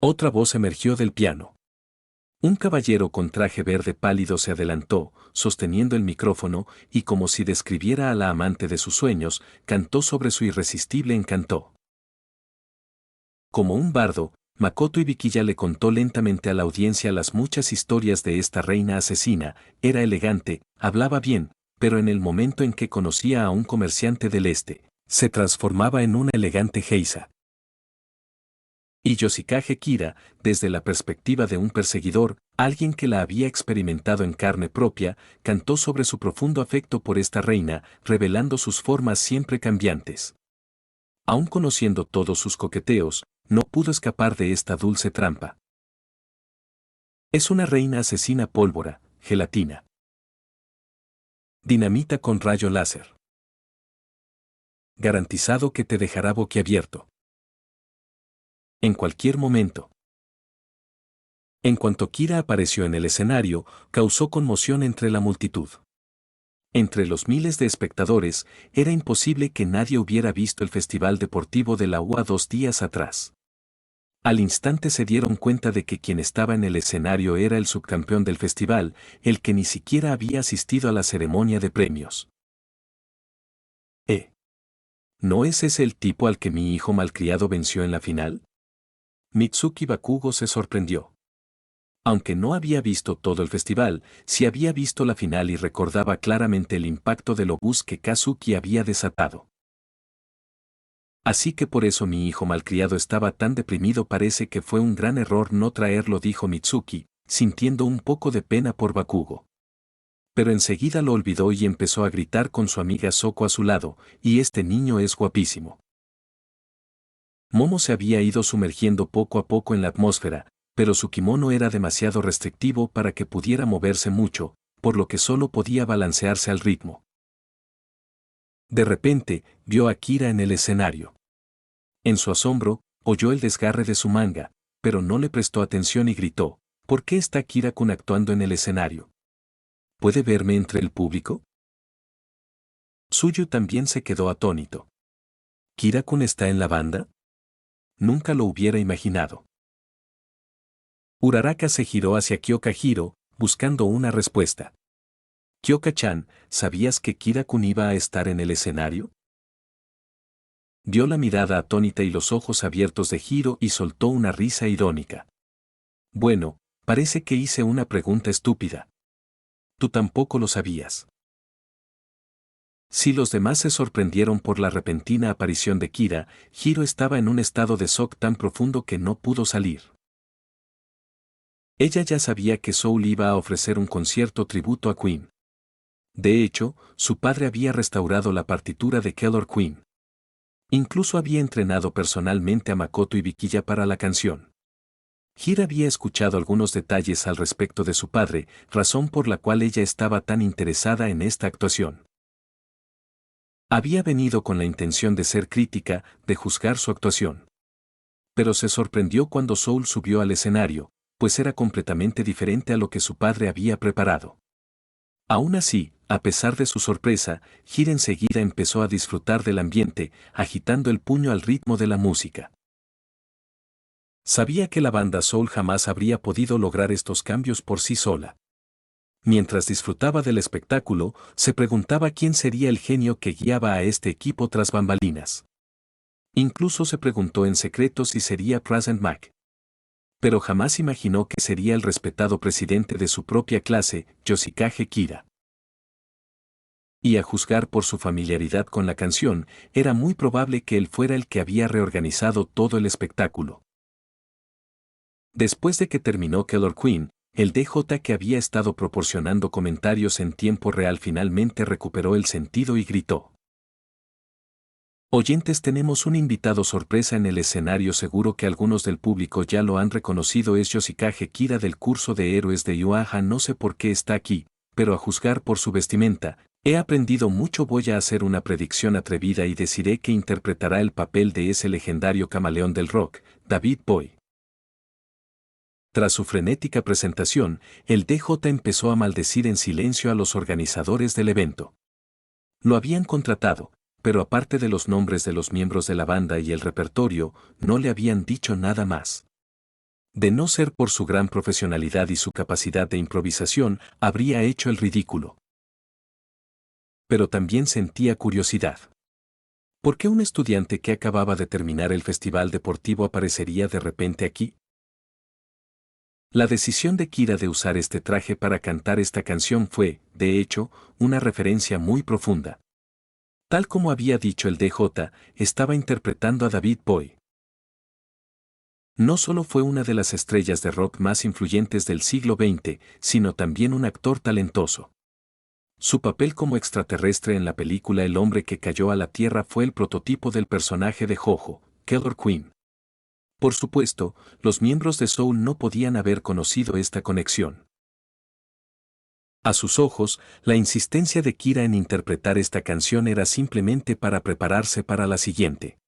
Otra voz emergió del piano. Un caballero con traje verde pálido se adelantó, sosteniendo el micrófono, y como si describiera a la amante de sus sueños, cantó sobre su irresistible encanto. Como un bardo, Makoto Ibikiya le contó lentamente a la audiencia las muchas historias de esta reina asesina. Era elegante, hablaba bien, pero en el momento en que conocía a un comerciante del este, se transformaba en una elegante geisha. Y Yoshikage Kira, desde la perspectiva de un perseguidor, alguien que la había experimentado en carne propia, cantó sobre su profundo afecto por esta reina, revelando sus formas siempre cambiantes. Aun conociendo todos sus coqueteos, no pudo escapar de esta dulce trampa. Es una reina asesina pólvora, gelatina. Dinamita con rayo láser. Garantizado que te dejará boquiabierto. En cualquier momento. En cuanto Kira apareció en el escenario, causó conmoción entre la multitud. Entre los miles de espectadores, era imposible que nadie hubiera visto el Festival Deportivo de la UA 2 días atrás. Al instante se dieron cuenta de que quien estaba en el escenario era el subcampeón del festival, el que ni siquiera había asistido a la ceremonia de premios. ¿No es ese el tipo al que mi hijo malcriado venció en la final? Mitsuki Bakugo se sorprendió. Aunque no había visto todo el festival, sí había visto la final y recordaba claramente el impacto del obús que Kazuki había desatado. Así que por eso mi hijo malcriado estaba tan deprimido. Parece que fue un gran error no traerlo, dijo Mitsuki, sintiendo un poco de pena por Bakugo. Pero enseguida lo olvidó y empezó a gritar con su amiga Soko a su lado, y este niño es guapísimo. Momo se había ido sumergiendo poco a poco en la atmósfera, pero su kimono era demasiado restrictivo para que pudiera moverse mucho, por lo que solo podía balancearse al ritmo. De repente, vio a Kira en el escenario. En su asombro, oyó el desgarre de su manga, pero no le prestó atención y gritó, ¿por qué está Kira-kun actuando en el escenario? ¿Puede verme entre el público? Tsuyu también se quedó atónito. ¿Kira-kun está en la banda? Nunca lo hubiera imaginado. Uraraka se giró hacia Kyoka-hiro, buscando una respuesta. Kyoka-chan, ¿sabías que Kira-kun iba a estar en el escenario? Dio la mirada atónita y los ojos abiertos de Hiro y soltó una risa irónica. Bueno, parece que hice una pregunta estúpida. Tú tampoco lo sabías. Si los demás se sorprendieron por la repentina aparición de Kira, Hiro estaba en un estado de shock tan profundo que no pudo salir. Ella ya sabía que Soul iba a ofrecer un concierto tributo a Queen. De hecho, su padre había restaurado la partitura de Killer Queen. Incluso había entrenado personalmente a Makoto y Bikiya para la canción. Hiro había escuchado algunos detalles al respecto de su padre, razón por la cual ella estaba tan interesada en esta actuación. Había venido con la intención de ser crítica, de juzgar su actuación. Pero se sorprendió cuando Soul subió al escenario, pues era completamente diferente a lo que su padre había preparado. Aún así, a pesar de su sorpresa, Hiro enseguida empezó a disfrutar del ambiente, agitando el puño al ritmo de la música. Sabía que la banda Soul jamás habría podido lograr estos cambios por sí sola. Mientras disfrutaba del espectáculo, se preguntaba quién sería el genio que guiaba a este equipo tras bambalinas. Incluso se preguntó en secreto si sería Present Mac. Pero jamás imaginó que sería el respetado presidente de su propia clase, Yoshikage Kira. Y a juzgar por su familiaridad con la canción, era muy probable que él fuera el que había reorganizado todo el espectáculo. Después de que terminó Killer Queen, el DJ que había estado proporcionando comentarios en tiempo real finalmente recuperó el sentido y gritó. Oyentes, tenemos un invitado sorpresa en el escenario. Seguro que algunos del público ya lo han reconocido. Es Yoshikage Kira del curso de héroes de Yuaha. No sé por qué está aquí, pero a juzgar por su vestimenta, he aprendido mucho. Voy a hacer una predicción atrevida y deciré que interpretará el papel de ese legendario camaleón del rock, David Bowie. Tras su frenética presentación, el DJ empezó a maldecir en silencio a los organizadores del evento. Lo habían contratado, pero aparte de los nombres de los miembros de la banda y el repertorio, no le habían dicho nada más. De no ser por su gran profesionalidad y su capacidad de improvisación, habría hecho el ridículo. Pero también sentía curiosidad. ¿Por qué un estudiante que acababa de terminar el festival deportivo aparecería de repente aquí? La decisión de Kira de usar este traje para cantar esta canción fue, de hecho, una referencia muy profunda. Tal como había dicho el DJ, estaba interpretando a David Bowie. No solo fue una de las estrellas de rock más influyentes del siglo XX, sino también un actor talentoso. Su papel como extraterrestre en la película El hombre que cayó a la Tierra fue el prototipo del personaje de Jojo, Killer Queen. Por supuesto, los miembros de Soul no podían haber conocido esta conexión. A sus ojos, la insistencia de Kira en interpretar esta canción era simplemente para prepararse para la siguiente.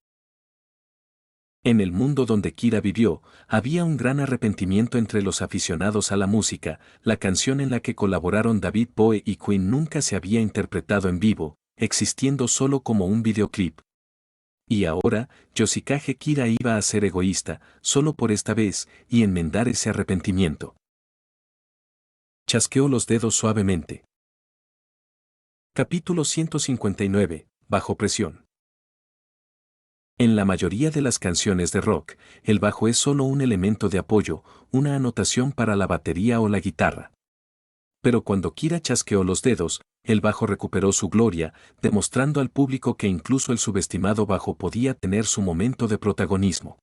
En el mundo donde Kira vivió, había un gran arrepentimiento entre los aficionados a la música. La canción en la que colaboraron David Bowie y Queen nunca se había interpretado en vivo, existiendo solo como un videoclip. Y ahora, Yoshikage Kira iba a ser egoísta, solo por esta vez, y enmendar ese arrepentimiento. Chasqueó los dedos suavemente. Capítulo 159. Bajo presión. En la mayoría de las canciones de rock, el bajo es solo un elemento de apoyo, una anotación para la batería o la guitarra. Pero cuando Kira chasqueó los dedos, el bajo recuperó su gloria, demostrando al público que incluso el subestimado bajo podía tener su momento de protagonismo.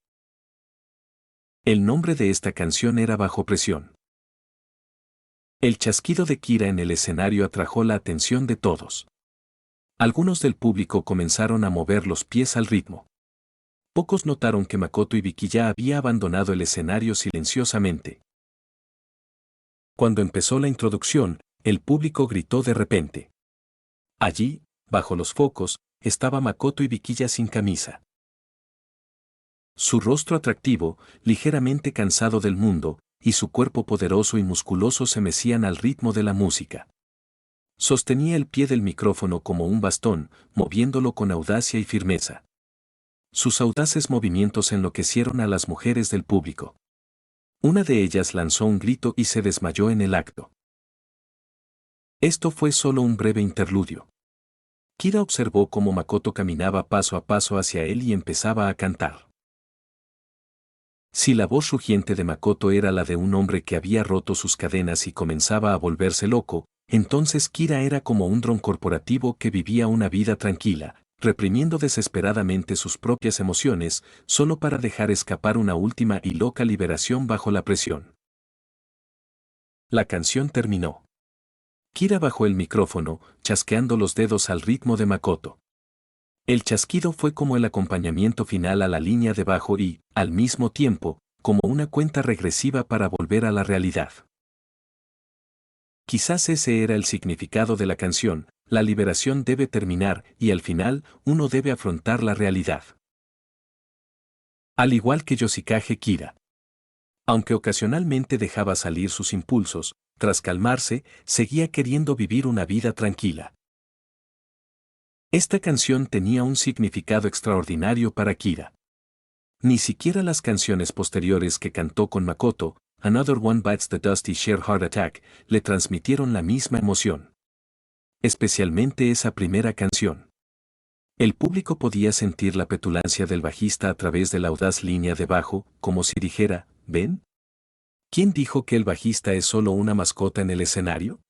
El nombre de esta canción era Bajo presión. El chasquido de Kira en el escenario atrajo la atención de todos. Algunos del público comenzaron a mover los pies al ritmo. Pocos notaron que Makoto Ibiki ya había abandonado el escenario silenciosamente. Cuando empezó la introducción, el público gritó de repente. Allí, bajo los focos, estaba Makoto Ibiki sin camisa. Su rostro atractivo, ligeramente cansado del mundo, y su cuerpo poderoso y musculoso se mecían al ritmo de la música. Sostenía el pie del micrófono como un bastón, moviéndolo con audacia y firmeza. Sus audaces movimientos enloquecieron a las mujeres del público. Una de ellas lanzó un grito y se desmayó en el acto. Esto fue solo un breve interludio. Kira observó cómo Makoto caminaba paso a paso hacia él y empezaba a cantar. Si la voz rugiente de Makoto era la de un hombre que había roto sus cadenas y comenzaba a volverse loco, entonces Kira era como un dron corporativo que vivía una vida tranquila, reprimiendo desesperadamente sus propias emociones, solo para dejar escapar una última y loca liberación bajo la presión. La canción terminó. Kira bajó el micrófono, chasqueando los dedos al ritmo de Makoto. El chasquido fue como el acompañamiento final a la línea de bajo y, al mismo tiempo, como una cuenta regresiva para volver a la realidad. Quizás ese era el significado de la canción: la liberación debe terminar y al final, uno debe afrontar la realidad. Al igual que Yoshikage Kira. Aunque ocasionalmente dejaba salir sus impulsos, tras calmarse, seguía queriendo vivir una vida tranquila. Esta canción tenía un significado extraordinario para Kira. Ni siquiera las canciones posteriores que cantó con Makoto, Another One Bites the Dust y Sheer Heart Attack, le transmitieron la misma emoción. Especialmente esa primera canción. El público podía sentir la petulancia del bajista a través de la audaz línea de bajo, como si dijera: ¿ven? ¿Quién dijo que el bajista es solo una mascota en el escenario?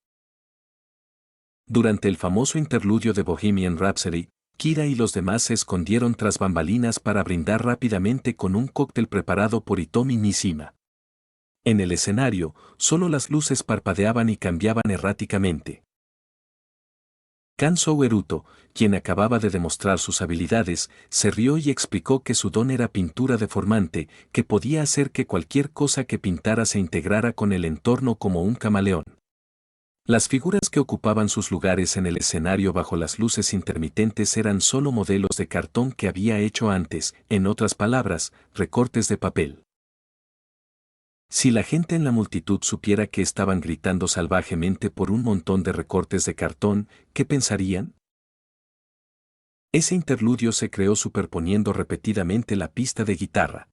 Durante el famoso interludio de Bohemian Rhapsody, Kira y los demás se escondieron tras bambalinas para brindar rápidamente con un cóctel preparado por Hitomi Mishima. En el escenario, solo las luces parpadeaban y cambiaban erráticamente. Kansou Eruto, quien acababa de demostrar sus habilidades, se rió y explicó que su don era pintura deformante, que podía hacer que cualquier cosa que pintara se integrara con el entorno como un camaleón. Las figuras que ocupaban sus lugares en el escenario bajo las luces intermitentes eran solo modelos de cartón que había hecho antes, en otras palabras, recortes de papel. Si la gente en la multitud supiera que estaban gritando salvajemente por un montón de recortes de cartón, ¿qué pensarían? Ese interludio se creó superponiendo repetidamente la pista de guitarra.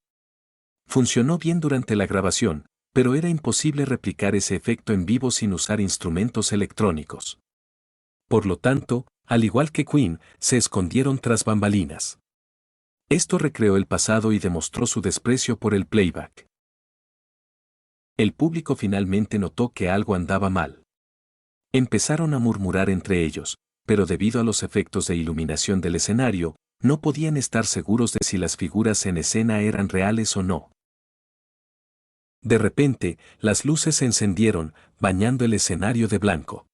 Funcionó bien durante la grabación, pero era imposible replicar ese efecto en vivo sin usar instrumentos electrónicos. Por lo tanto, al igual que Queen, se escondieron tras bambalinas. Esto recreó el pasado y demostró su desprecio por el playback. El público finalmente notó que algo andaba mal. Empezaron a murmurar entre ellos, pero debido a los efectos de iluminación del escenario, no podían estar seguros de si las figuras en escena eran reales o no. De repente, las luces se encendieron, bañando el escenario de blanco.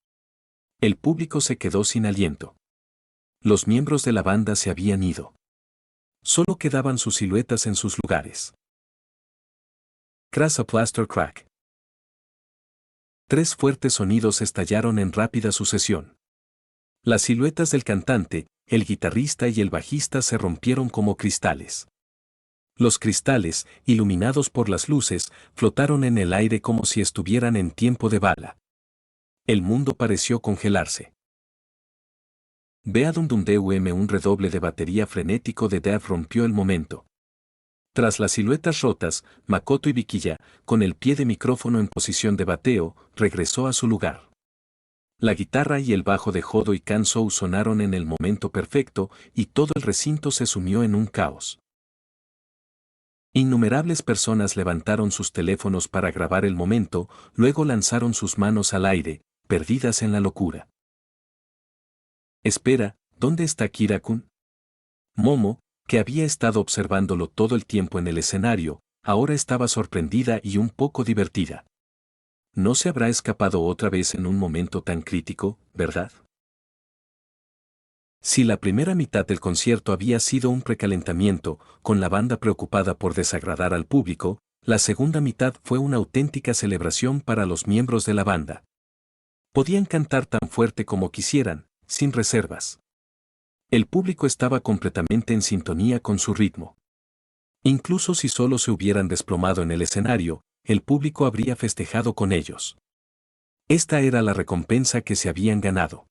El público se quedó sin aliento. Los miembros de la banda se habían ido. Solo quedaban sus siluetas en sus lugares. Crash a plaster crack. Tres fuertes sonidos estallaron en rápida sucesión. Las siluetas del cantante, el guitarrista y el bajista se rompieron como cristales. Los cristales, iluminados por las luces, flotaron en el aire como si estuvieran en tiempo de bala. El mundo pareció congelarse. Vea dum dum dum, un redoble de batería frenético de Dave rompió el momento. Tras las siluetas rotas, Makoto Ibikiya, con el pie de micrófono en posición de bateo, regresó a su lugar. La guitarra y el bajo de Hodo y Kansou sonaron en el momento perfecto y todo el recinto se sumió en un caos. Innumerables personas levantaron sus teléfonos para grabar el momento, luego lanzaron sus manos al aire, perdidas en la locura. Espera, ¿dónde está Kira-kun? Momo, que había estado observándolo todo el tiempo en el escenario, ahora estaba sorprendida y un poco divertida. No se habrá escapado otra vez en un momento tan crítico, ¿verdad? Si la primera mitad del concierto había sido un precalentamiento, con la banda preocupada por desagradar al público, la segunda mitad fue una auténtica celebración para los miembros de la banda. Podían cantar tan fuerte como quisieran, sin reservas. El público estaba completamente en sintonía con su ritmo. Incluso si solo se hubieran desplomado en el escenario, el público habría festejado con ellos. Esta era la recompensa que se habían ganado.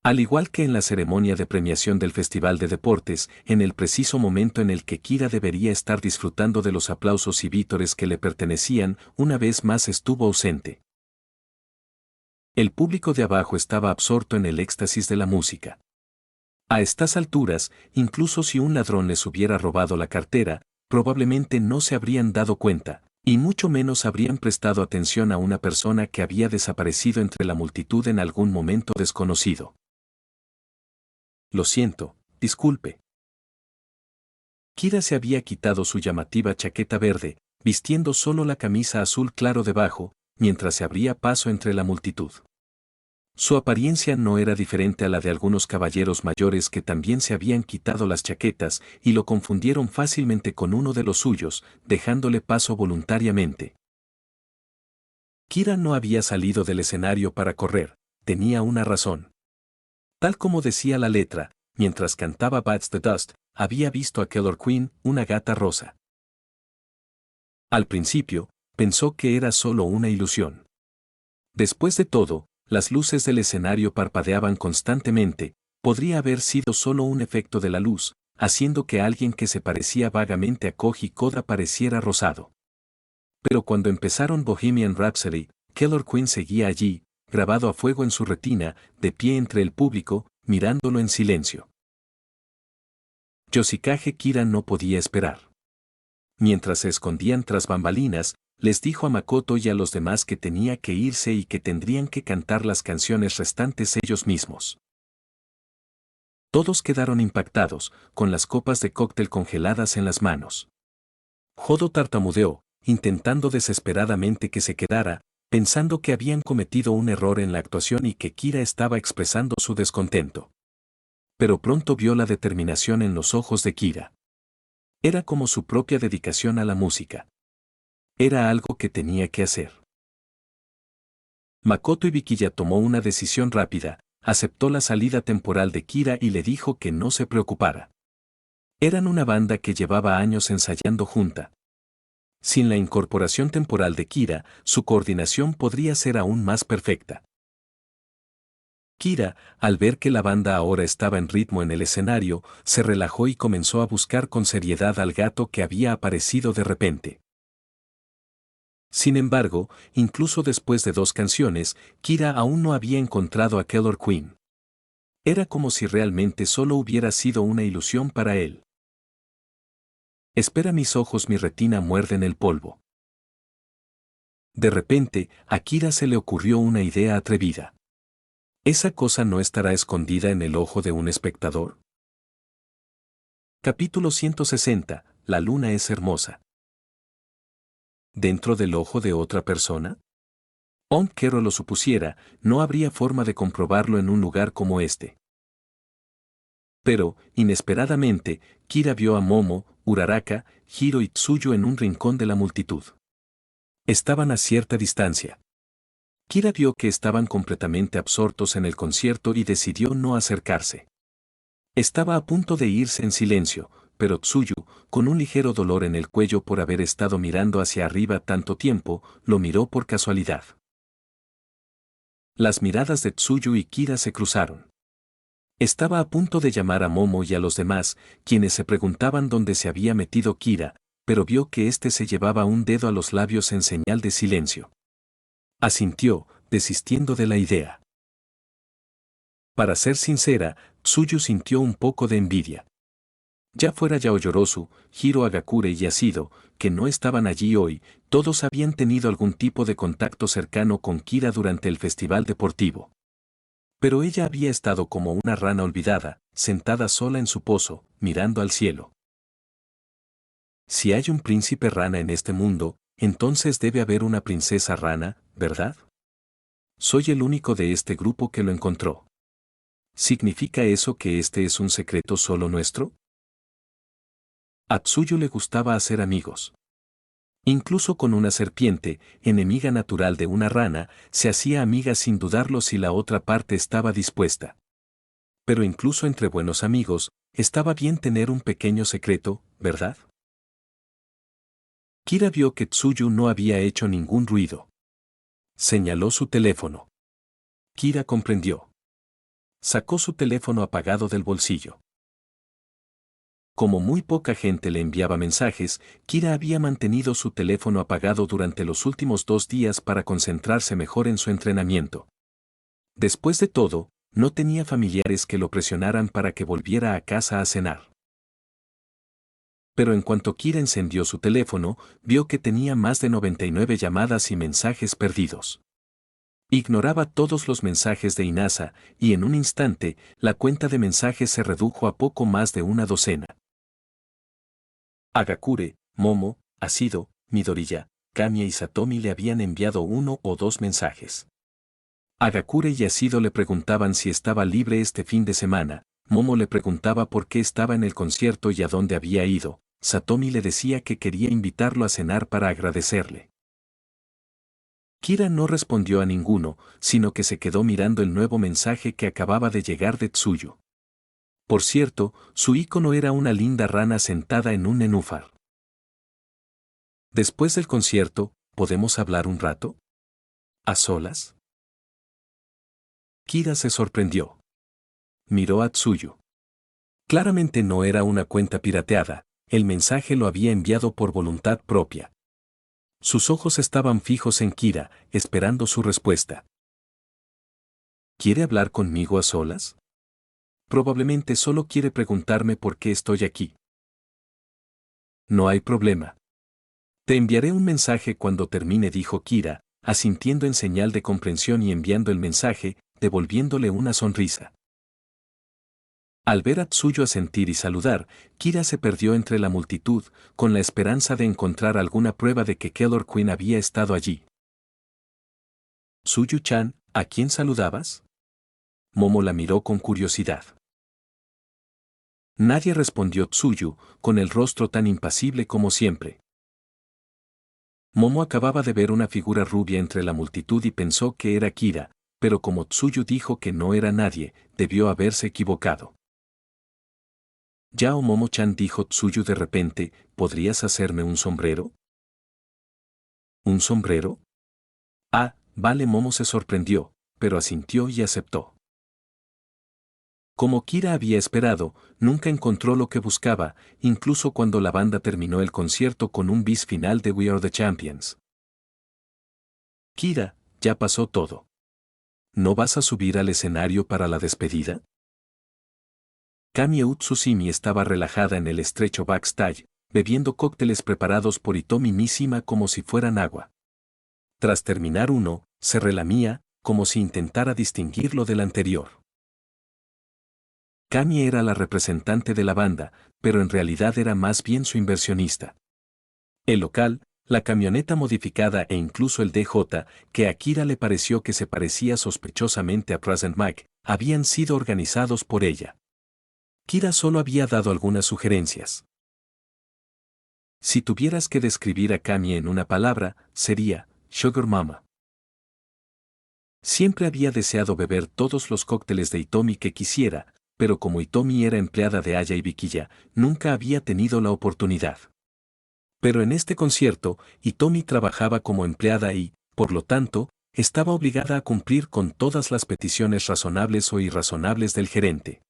Al igual que en la ceremonia de premiación del Festival de Deportes, en el preciso momento en el que Kira debería estar disfrutando de los aplausos y vítores que le pertenecían, una vez más estuvo ausente. El público de abajo estaba absorto en el éxtasis de la música. A estas alturas, incluso si un ladrón les hubiera robado la cartera, probablemente no se habrían dado cuenta, y mucho menos habrían prestado atención a una persona que había desaparecido entre la multitud en algún momento desconocido. Lo siento, disculpe. Kira se había quitado su llamativa chaqueta verde, vistiendo solo la camisa azul claro debajo, mientras se abría paso entre la multitud. Su apariencia no era diferente a la de algunos caballeros mayores que también se habían quitado las chaquetas y lo confundieron fácilmente con uno de los suyos, dejándole paso voluntariamente. Kira no había salido del escenario para correr, tenía una razón. Tal como decía la letra, mientras cantaba Bites the Dust, había visto a Killer Queen, una gata rosa. Al principio, pensó que era solo una ilusión. Después de todo, las luces del escenario parpadeaban constantemente, podría haber sido solo un efecto de la luz, haciendo que alguien que se parecía vagamente a Koji Koda pareciera rosado. Pero cuando empezaron Bohemian Rhapsody, Killer Queen seguía allí, grabado a fuego en su retina, de pie entre el público, mirándolo en silencio. Yoshikage Kira no podía esperar. Mientras se escondían tras bambalinas, les dijo a Makoto y a los demás que tenía que irse y que tendrían que cantar las canciones restantes ellos mismos. Todos quedaron impactados, con las copas de cóctel congeladas en las manos. Hodo tartamudeó, intentando desesperadamente que se quedara, pensando que habían cometido un error en la actuación y que Kira estaba expresando su descontento. Pero pronto vio la determinación en los ojos de Kira. Era como su propia dedicación a la música. Era algo que tenía que hacer. Makoto Ibikiya tomó una decisión rápida, aceptó la salida temporal de Kira y le dijo que no se preocupara. Eran una banda que llevaba años ensayando junta. Sin la incorporación temporal de Kira, su coordinación podría ser aún más perfecta. Kira, al ver que la banda ahora estaba en ritmo en el escenario, se relajó y comenzó a buscar con seriedad al gato que había aparecido de repente. Sin embargo, incluso después de 2 canciones, Kira aún no había encontrado a Killer Queen. Era como si realmente solo hubiera sido una ilusión para él. Espera, mis ojos, mi retina muerden el polvo. De repente, a Kira se le ocurrió una idea atrevida. ¿Esa cosa no estará escondida en el ojo de un espectador? Capítulo 160. La luna es hermosa. ¿Dentro del ojo de otra persona? Aunque Kero lo supusiera, no habría forma de comprobarlo en un lugar como este. Pero, inesperadamente, Kira vio a Momo, Uraraka, Hiro y Tsuyu en un rincón de la multitud. Estaban a cierta distancia. Kira vio que estaban completamente absortos en el concierto y decidió no acercarse. Estaba a punto de irse en silencio, pero Tsuyu, con un ligero dolor en el cuello por haber estado mirando hacia arriba tanto tiempo, lo miró por casualidad. Las miradas de Tsuyu y Kira se cruzaron. Estaba a punto de llamar a Momo y a los demás, quienes se preguntaban dónde se había metido Kira, pero vio que éste se llevaba un dedo a los labios en señal de silencio. Asintió, desistiendo de la idea. Para ser sincera, Tsuyu sintió un poco de envidia. Ya fuera Yaoyorozu, Hiro Agakure y Yasido, que no estaban allí hoy, todos habían tenido algún tipo de contacto cercano con Kira durante el festival deportivo. Pero ella había estado como una rana olvidada, sentada sola en su pozo, mirando al cielo. Si hay un príncipe rana en este mundo, entonces debe haber una princesa rana, ¿verdad? Soy el único de este grupo que lo encontró. ¿Significa eso que este es un secreto solo nuestro? A Tsuyu le gustaba hacer amigos. Incluso con una serpiente, enemiga natural de una rana, se hacía amiga sin dudarlo si la otra parte estaba dispuesta. Pero incluso entre buenos amigos, estaba bien tener un pequeño secreto, ¿verdad? Kira vio que Tsuyu no había hecho ningún ruido. Señaló su teléfono. Kira comprendió. Sacó su teléfono apagado del bolsillo. Como muy poca gente le enviaba mensajes, Kira había mantenido su teléfono apagado durante los últimos 2 días para concentrarse mejor en su entrenamiento. Después de todo, no tenía familiares que lo presionaran para que volviera a casa a cenar. Pero en cuanto Kira encendió su teléfono, vio que tenía más de 99 llamadas y mensajes perdidos. Ignoraba todos los mensajes de Inasa, y en un instante, la cuenta de mensajes se redujo a poco más de una docena. Agakure, Momo, Asido, Midoriya, Kamiya y Satomi le habían enviado 1 o 2 mensajes. Agakure y Asido le preguntaban si estaba libre este fin de semana, Momo le preguntaba por qué estaba en el concierto y a dónde había ido, Satomi le decía que quería invitarlo a cenar para agradecerle. Kira no respondió a ninguno, sino que se quedó mirando el nuevo mensaje que acababa de llegar de Tsuyu. Por cierto, su ícono era una linda rana sentada en un nenúfar. Después del concierto, ¿podemos hablar un rato? ¿A solas? Kira se sorprendió. Miró a Tsuyu. Claramente no era una cuenta pirateada, el mensaje lo había enviado por voluntad propia. Sus ojos estaban fijos en Kira, esperando su respuesta. ¿Quiere hablar conmigo a solas? Probablemente solo quiere preguntarme por qué estoy aquí. No hay problema. Te enviaré un mensaje cuando termine, dijo Kira, asintiendo en señal de comprensión y enviando el mensaje, devolviéndole una sonrisa. Al ver a Tsuyu asentir y saludar, Kira se perdió entre la multitud, con la esperanza de encontrar alguna prueba de que Keller Queen había estado allí. Tsuyu-chan, ¿a quién saludabas? Momo la miró con curiosidad. Nadie respondió. Tsuyu, con el rostro tan impasible como siempre. Momo acababa de ver una figura rubia entre la multitud y pensó que era Kira, pero como Tsuyu dijo que no era nadie, debió haberse equivocado. Yao Momo-chan, dijo Tsuyu de repente, ¿podrías hacerme un sombrero? ¿Un sombrero? Ah, vale. Momo se sorprendió, pero asintió y aceptó. Como Kira había esperado, nunca encontró lo que buscaba, incluso cuando la banda terminó el concierto con un bis final de We Are the Champions. Kira, ya pasó todo. ¿No vas a subir al escenario para la despedida? Kamiya Utsusimi estaba relajada en el estrecho backstage, bebiendo cócteles preparados por Hitomi Mishima como si fueran agua. Tras terminar uno, se relamía, como si intentara distinguirlo del anterior. Kami era la representante de la banda, pero en realidad era más bien su inversionista. El local, La camioneta modificada e incluso el DJ, que a Kira le pareció que se parecía sospechosamente a Present Mac, habían sido organizados por ella. Kira solo había dado algunas sugerencias. Si tuvieras que describir a Camie en una palabra, sería Sugar Mama. Siempre había deseado beber todos los cócteles de Hitomi que quisiera, pero como Hitomi era empleada de Aya y Vikiya, nunca había tenido la oportunidad. Pero en este concierto, Hitomi trabajaba como empleada y, por lo tanto, estaba obligada a cumplir con todas las peticiones razonables o irrazonables del gerente.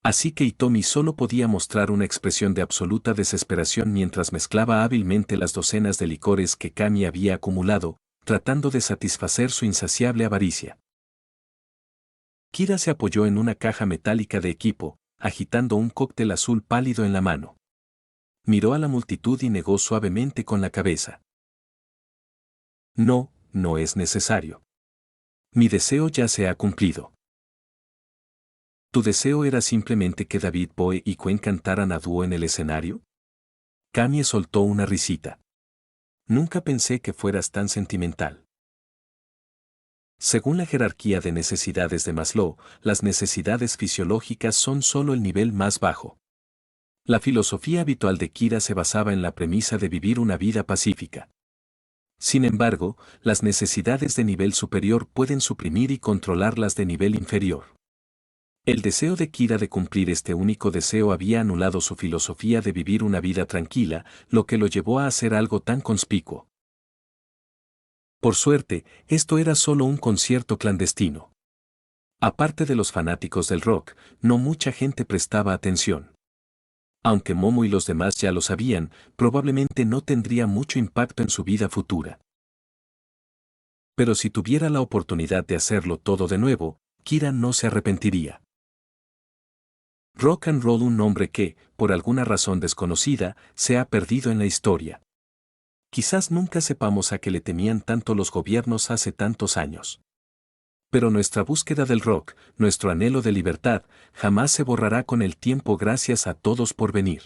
Así que Hitomi solo podía mostrar una expresión de absoluta desesperación mientras mezclaba hábilmente las docenas de licores que Camie había acumulado, tratando de satisfacer su insaciable avaricia. Kira se apoyó en una caja metálica de equipo, agitando un cóctel azul pálido en la mano. Miró a la multitud y negó suavemente con la cabeza. No, no es necesario. Mi deseo ya se ha cumplido. ¿Tu deseo era simplemente que David Bowie y Gwen cantaran a dúo en el escenario? Camie soltó una risita. Nunca pensé que fueras tan sentimental. Según la jerarquía de necesidades de Maslow, las necesidades fisiológicas son solo el nivel más bajo. La filosofía habitual de Kira se basaba en la premisa de vivir una vida pacífica. Sin embargo, las necesidades de nivel superior pueden suprimir y controlar las de nivel inferior. El deseo de Kira de cumplir este único deseo había anulado su filosofía de vivir una vida tranquila, lo que lo llevó a hacer algo tan conspicuo. Por suerte, esto era solo un concierto clandestino. Aparte de los fanáticos del rock, no mucha gente prestaba atención. Aunque Momo y los demás ya lo sabían, probablemente no tendría mucho impacto en su vida futura. Pero si tuviera la oportunidad de hacerlo todo de nuevo, Kira no se arrepentiría. Rock and roll, un nombre que, por alguna razón desconocida, se ha perdido en la historia. Quizás nunca sepamos a qué le temían tanto los gobiernos hace tantos años. Pero nuestra búsqueda del rock, nuestro anhelo de libertad, jamás se borrará con el tiempo gracias a todos por venir.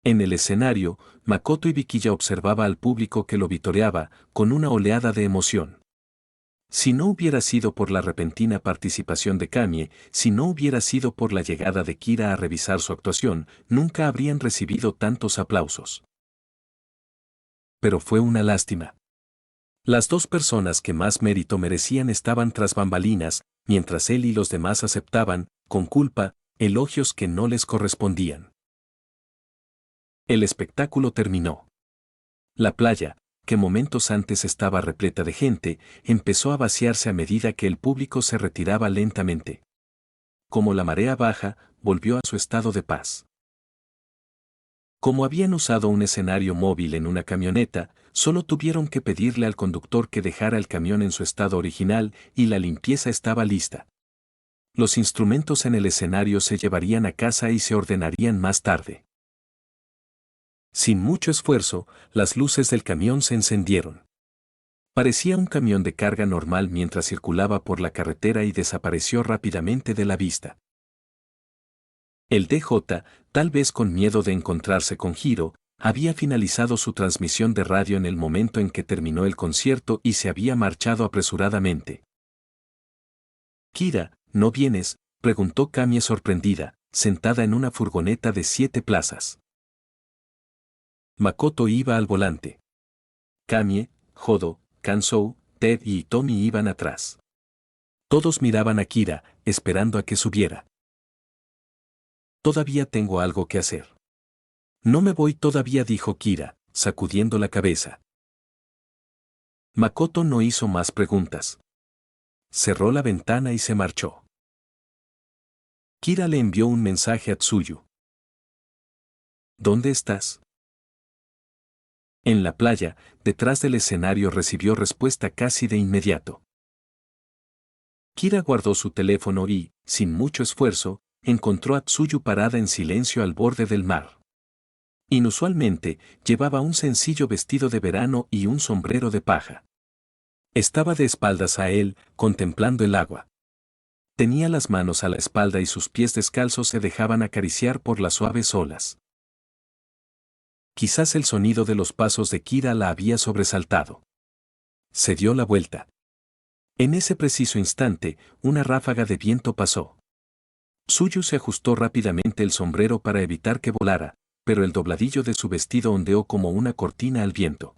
En el escenario, Makoto y Vikiya observaba al público que lo vitoreaba, con una oleada de emoción. Si no hubiera sido por la repentina participación de Camie, si no hubiera sido por la llegada de Kira a revisar su actuación, nunca habrían recibido tantos aplausos. Pero fue una lástima. Las dos personas que más mérito merecían estaban tras bambalinas, mientras él y los demás aceptaban, con culpa, elogios que no les correspondían. El espectáculo terminó. La playa, que momentos antes estaba repleta de gente, empezó a vaciarse a medida que el público se retiraba lentamente. Como la marea baja, volvió a su estado de paz. Como habían usado un escenario móvil en una camioneta, solo tuvieron que pedirle al conductor que dejara el camión en su estado original y la limpieza estaba lista. Los instrumentos en el escenario se llevarían a casa y se ordenarían más tarde. Sin mucho esfuerzo, las luces del camión se encendieron. Parecía un camión de carga normal mientras circulaba por la carretera y desapareció rápidamente de la vista. El DJ, tal vez con miedo de encontrarse con Hiro, había finalizado su transmisión de radio en el momento en que terminó el concierto y se había marchado apresuradamente. «Kira, ¿no vienes?», preguntó Camie sorprendida, sentada en una furgoneta de 7 plazas. Makoto iba al volante. Camie, Jodo, Kansou, Ted y Hitomi iban atrás. Todos miraban a Kira, esperando a que subiera. «Todavía tengo algo que hacer». «No me voy todavía», dijo Kira, sacudiendo la cabeza. Makoto no hizo más preguntas. Cerró la ventana y se marchó. Kira le envió un mensaje a Tsuyu. «¿Dónde estás?». En la playa, detrás del escenario, recibió respuesta casi de inmediato. Kira guardó su teléfono y, sin mucho esfuerzo, encontró a Tsuyu parada en silencio al borde del mar. Inusualmente, llevaba un sencillo vestido de verano y un sombrero de paja. Estaba de espaldas a él, contemplando el agua. Tenía las manos a la espalda y sus pies descalzos se dejaban acariciar por las suaves olas. Quizás el sonido de los pasos de Kira la había sobresaltado. Se dio la vuelta. En ese preciso instante, una ráfaga de viento pasó. Suyu se ajustó rápidamente el sombrero para evitar que volara, pero el dobladillo de su vestido ondeó como una cortina al viento.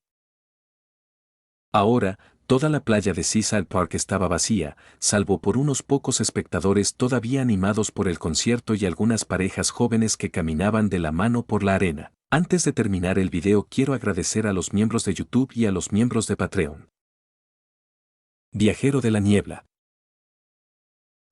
Ahora, toda la playa de Seaside Park estaba vacía, salvo por unos pocos espectadores todavía animados por el concierto y algunas parejas jóvenes que caminaban de la mano por la arena. Antes de terminar el video quiero agradecer a los miembros de YouTube y a los miembros de Patreon. Viajero de la niebla.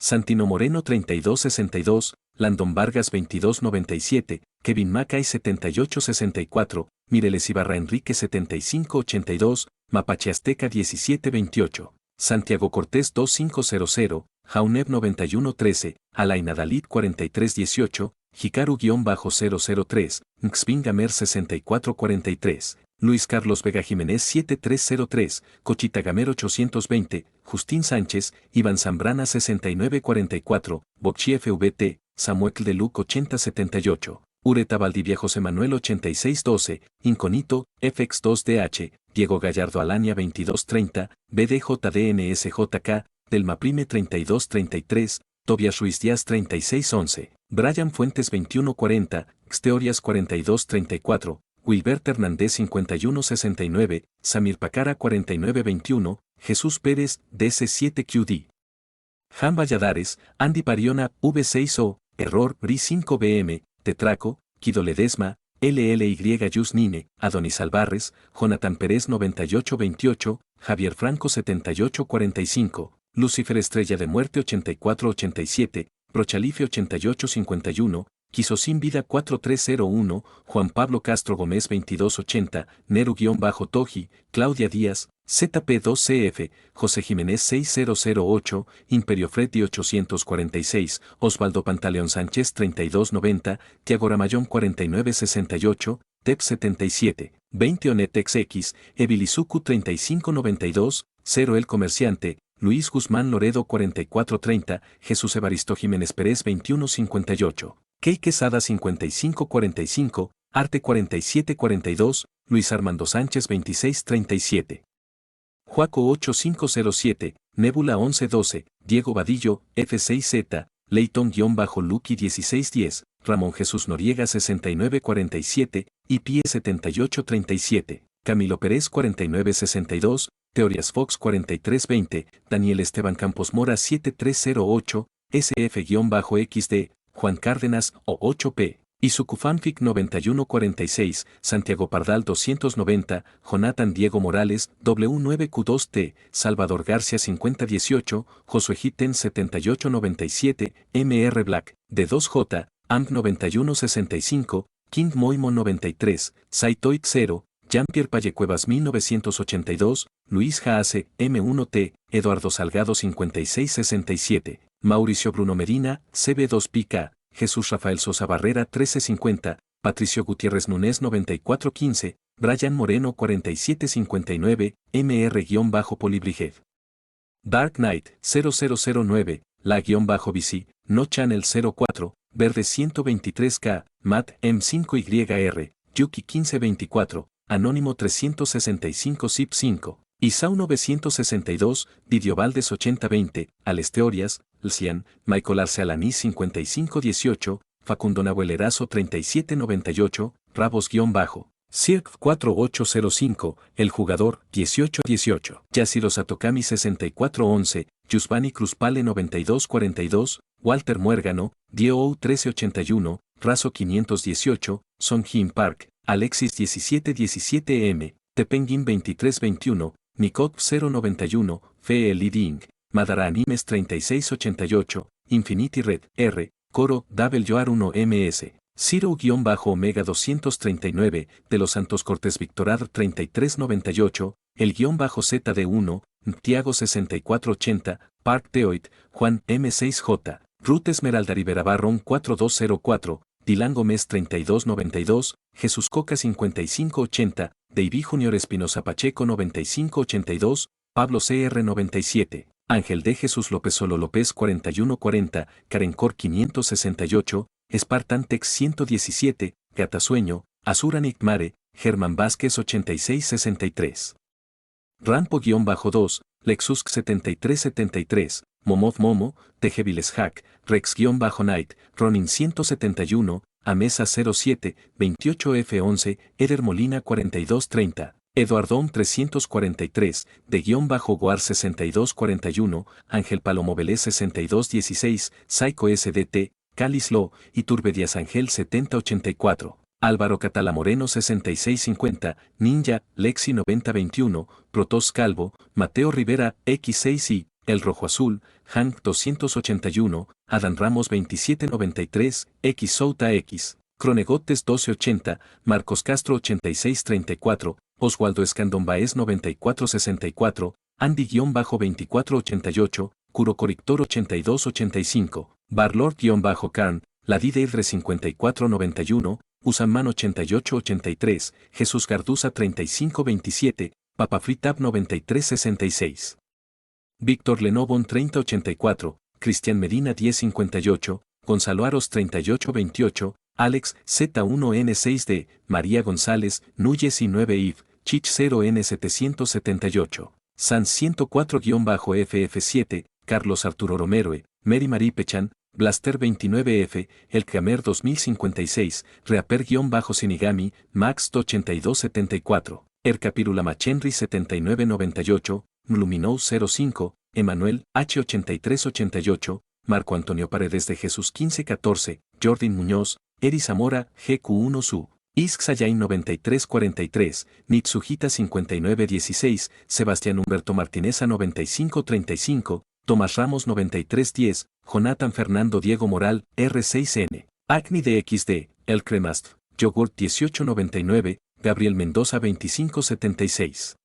Santino Moreno 3262, Landon Vargas 2297, Kevin Mackay 7864, Mireles Ibarra Enrique 7582, Mapache Azteca 1728, Santiago Cortés 2500, Jauneb 9113, Alaina Dalit 4318, Hikaru-003, Nxvingamer 6443, Luis Carlos Vega Jiménez 7303, Cochitagamer 820, Justín Sánchez, Iván Zambrana 6944, Bocchi FVT, Samuel de Luc 8078, Ureta Valdivia José Manuel 8612, Inconito, FX2DH, Diego Gallardo Alania 2230, BDJDNSJK, Delma Prime 3233, Tobias Ruiz Díaz 3611, Brian Fuentes 2140, Xteorias 4234, Wilbert Hernández 5169, Samir Pacara 4921, Jesús Pérez, DC7QD. Jan Valladares, Andy Pariona, V6O, Error, BRI5BM, Tetraco, Kido Ledesma, LLY Yusnine, Adonis Alvarez, Jonathan Pérez 9828, Javier Franco 7845, Lucifer Estrella de Muerte 8487, Prochalife 8851, Quisosin Vida 4301, Juan Pablo Castro Gómez 2280, Neru-Toji, Claudia Díaz, ZP2CF, José Jiménez 6008, Imperio Freddy 846, Osvaldo Pantaleón Sánchez 3290, Tiago Ramayón 4968, TEP 77, 20 Onetex X, Evilizuku 3592, 0 El Comerciante, Luis Guzmán Loredo 4430, Jesús Evaristo Jiménez Pérez 2158. Key Quesada 5545, Arte 4742, Luis Armando Sánchez 2637. Juaco 8507, Nebula 1112, Diego Vadillo, F6Z, Leighton-Lucky 1610, Ramón Jesús Noriega 6947, IP 7837, Camilo Pérez 4962, Teorías Fox 4320, Daniel Esteban Campos Mora 7308, SF-XD, Juan Cárdenas, O8P, Isucufanfic 9146, Santiago Pardal 290, Jonathan Diego Morales, W9Q2T, Salvador García 5018, Josué Giten 7897, MR Black, D2J, AMP 9165, King Moimo 93, Saitoid 0, Jean-Pierre Pallecuevas 1982, Luis Jaase, M1T, Eduardo Salgado 5667, Mauricio Bruno Medina, CB2PK, Jesús Rafael Sosa Barrera 1350, Patricio Gutiérrez Núñez 9415, Brian Moreno 4759, MR-Polibriged. Dark Knight 0009, La-BC, No Channel 04, Verde 123K, Matt M5YR, Yuki 1524, Anónimo 365 Zip 5, Isau 962, Didio Valdes 8020, Alesteorias, Lcian, Michael Arce Alaní 5518, Facundo Nahuelerazo 3798, Rabos-Bajo, Cirque 4805, El Jugador 1818, Yashiro Satokami 6411, Yusbani Cruzpale 9242, Walter Muérgano, Dio 1381, Razo 518, Song Jin Park, Alexis 1717M, Tepenguin 2321, Nikot 091, Fe Liding, Madara Animes 3688, Infinity Red, R, Coro, Yoar 1MS, Ciro-Omega 239, De los Santos Cortés Victorad 3398, el -ZD1, Tiago 6480, Park Teoid, Juan M6J, Ruth Esmeralda Rivera Barrón 4204, Dilan Gómez 3292, Jesús Coca 5580, David Junior Espinosa Pacheco 9582, Pablo CR 97, Ángel de Jesús López Solo López 4140, Karencor 568, Spartan Tex 117, Gatasueño, Azura Mare, Germán Vázquez 8663. Rampo-2, Lexus 7373, Momov Momo, Tejeviles Hack, Rex-Night, Ronin 171, Amesa 07, 28F11, Eder Molina 4230, Eduardón 343, de-Guar 6241, Ángel Palomobelé 6216, Psycho SDT, Calislo, Iturbe Díaz Ángel 7084. Álvaro Catala Moreno 6650, Ninja, Lexi 9021, Protos Calvo, Mateo Rivera X6i, El Rojo Azul, Hank 281, Adán Ramos 2793, X Souta X, Cronegotes 1280, Marcos Castro 8634, Oswaldo Escandón Baez 9464, Andy-2488, Curo Corictor 8285, Barlord-Carn, Ladideidre 5491, Usaman 8883, Jesús Garduza 3527, Papafritab 9366. Víctor Lenobon 3084, Cristian Medina 1058, Gonzalo Aros 3828, Alex Z1N6D, María González, Núñez y 9IF, Chich 0N778, Sans 104-FF7, Carlos Arturo Romero, Mary Marie Pechan, Blaster 29F, El Kramer 2056, Reaper-Sinigami, Max 8274, Ercapirula Machenry 7998, Luminou 05, Emanuel H8388, Marco Antonio Paredes de Jesús 1514, Jordan Muñoz, Eri Zamora, GQ1 Su, Ixxayain 9343, Nitsujita 5916, Sebastián Humberto Martineza 9535, Tomás Ramos 9310, Jonathan Fernando Diego Moral, R6N, Acni de XD, El Cremast, Yogurt 1899, Gabriel Mendoza 2576.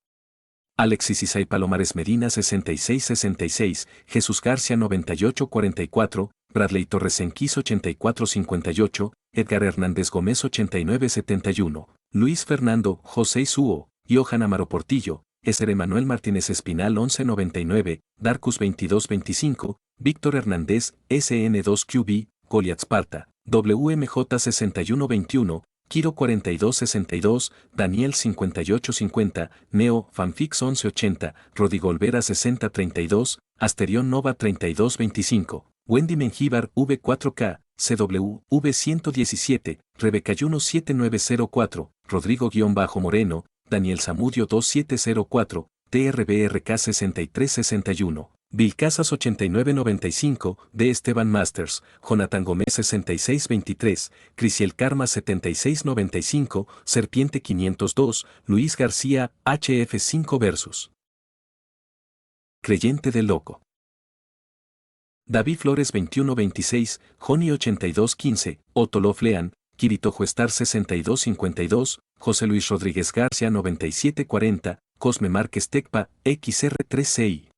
Alexis Isai Palomares Medina 6666, Jesús García 9844, Bradley Torres Enquis 8458, Edgar Hernández Gómez 8971, Luis Fernando José Suo, Johan Amaro Portillo, Eser Emanuel Martínez Espinal 1199, Darkus 2225, Víctor Hernández, SN2QB, Goliath Sparta, WMJ 6121, Kiro 4262, Daniel 5850, Neo, Fanfix 1180, Rodrigo Olvera 6032, Asterión Nova 3225, Wendy Mengíbar V4K, CW, V117, Rebecayuno 7904, Rodrigo-Moreno, Daniel Zamudio 2704, TRBRK 6361. Vilcasas 8995, D. Esteban Masters, Jonathan Gómez 6623, Crisiel Karma 7695, Serpiente 502, Luis García, HF5 Versus. Creyente del Loco. David Flores 2126, Joni 8215, Otolo Flean, Kirito Juestar 6252, José Luis Rodríguez García 9740, Cosme Márquez Tecpa, XR3CI.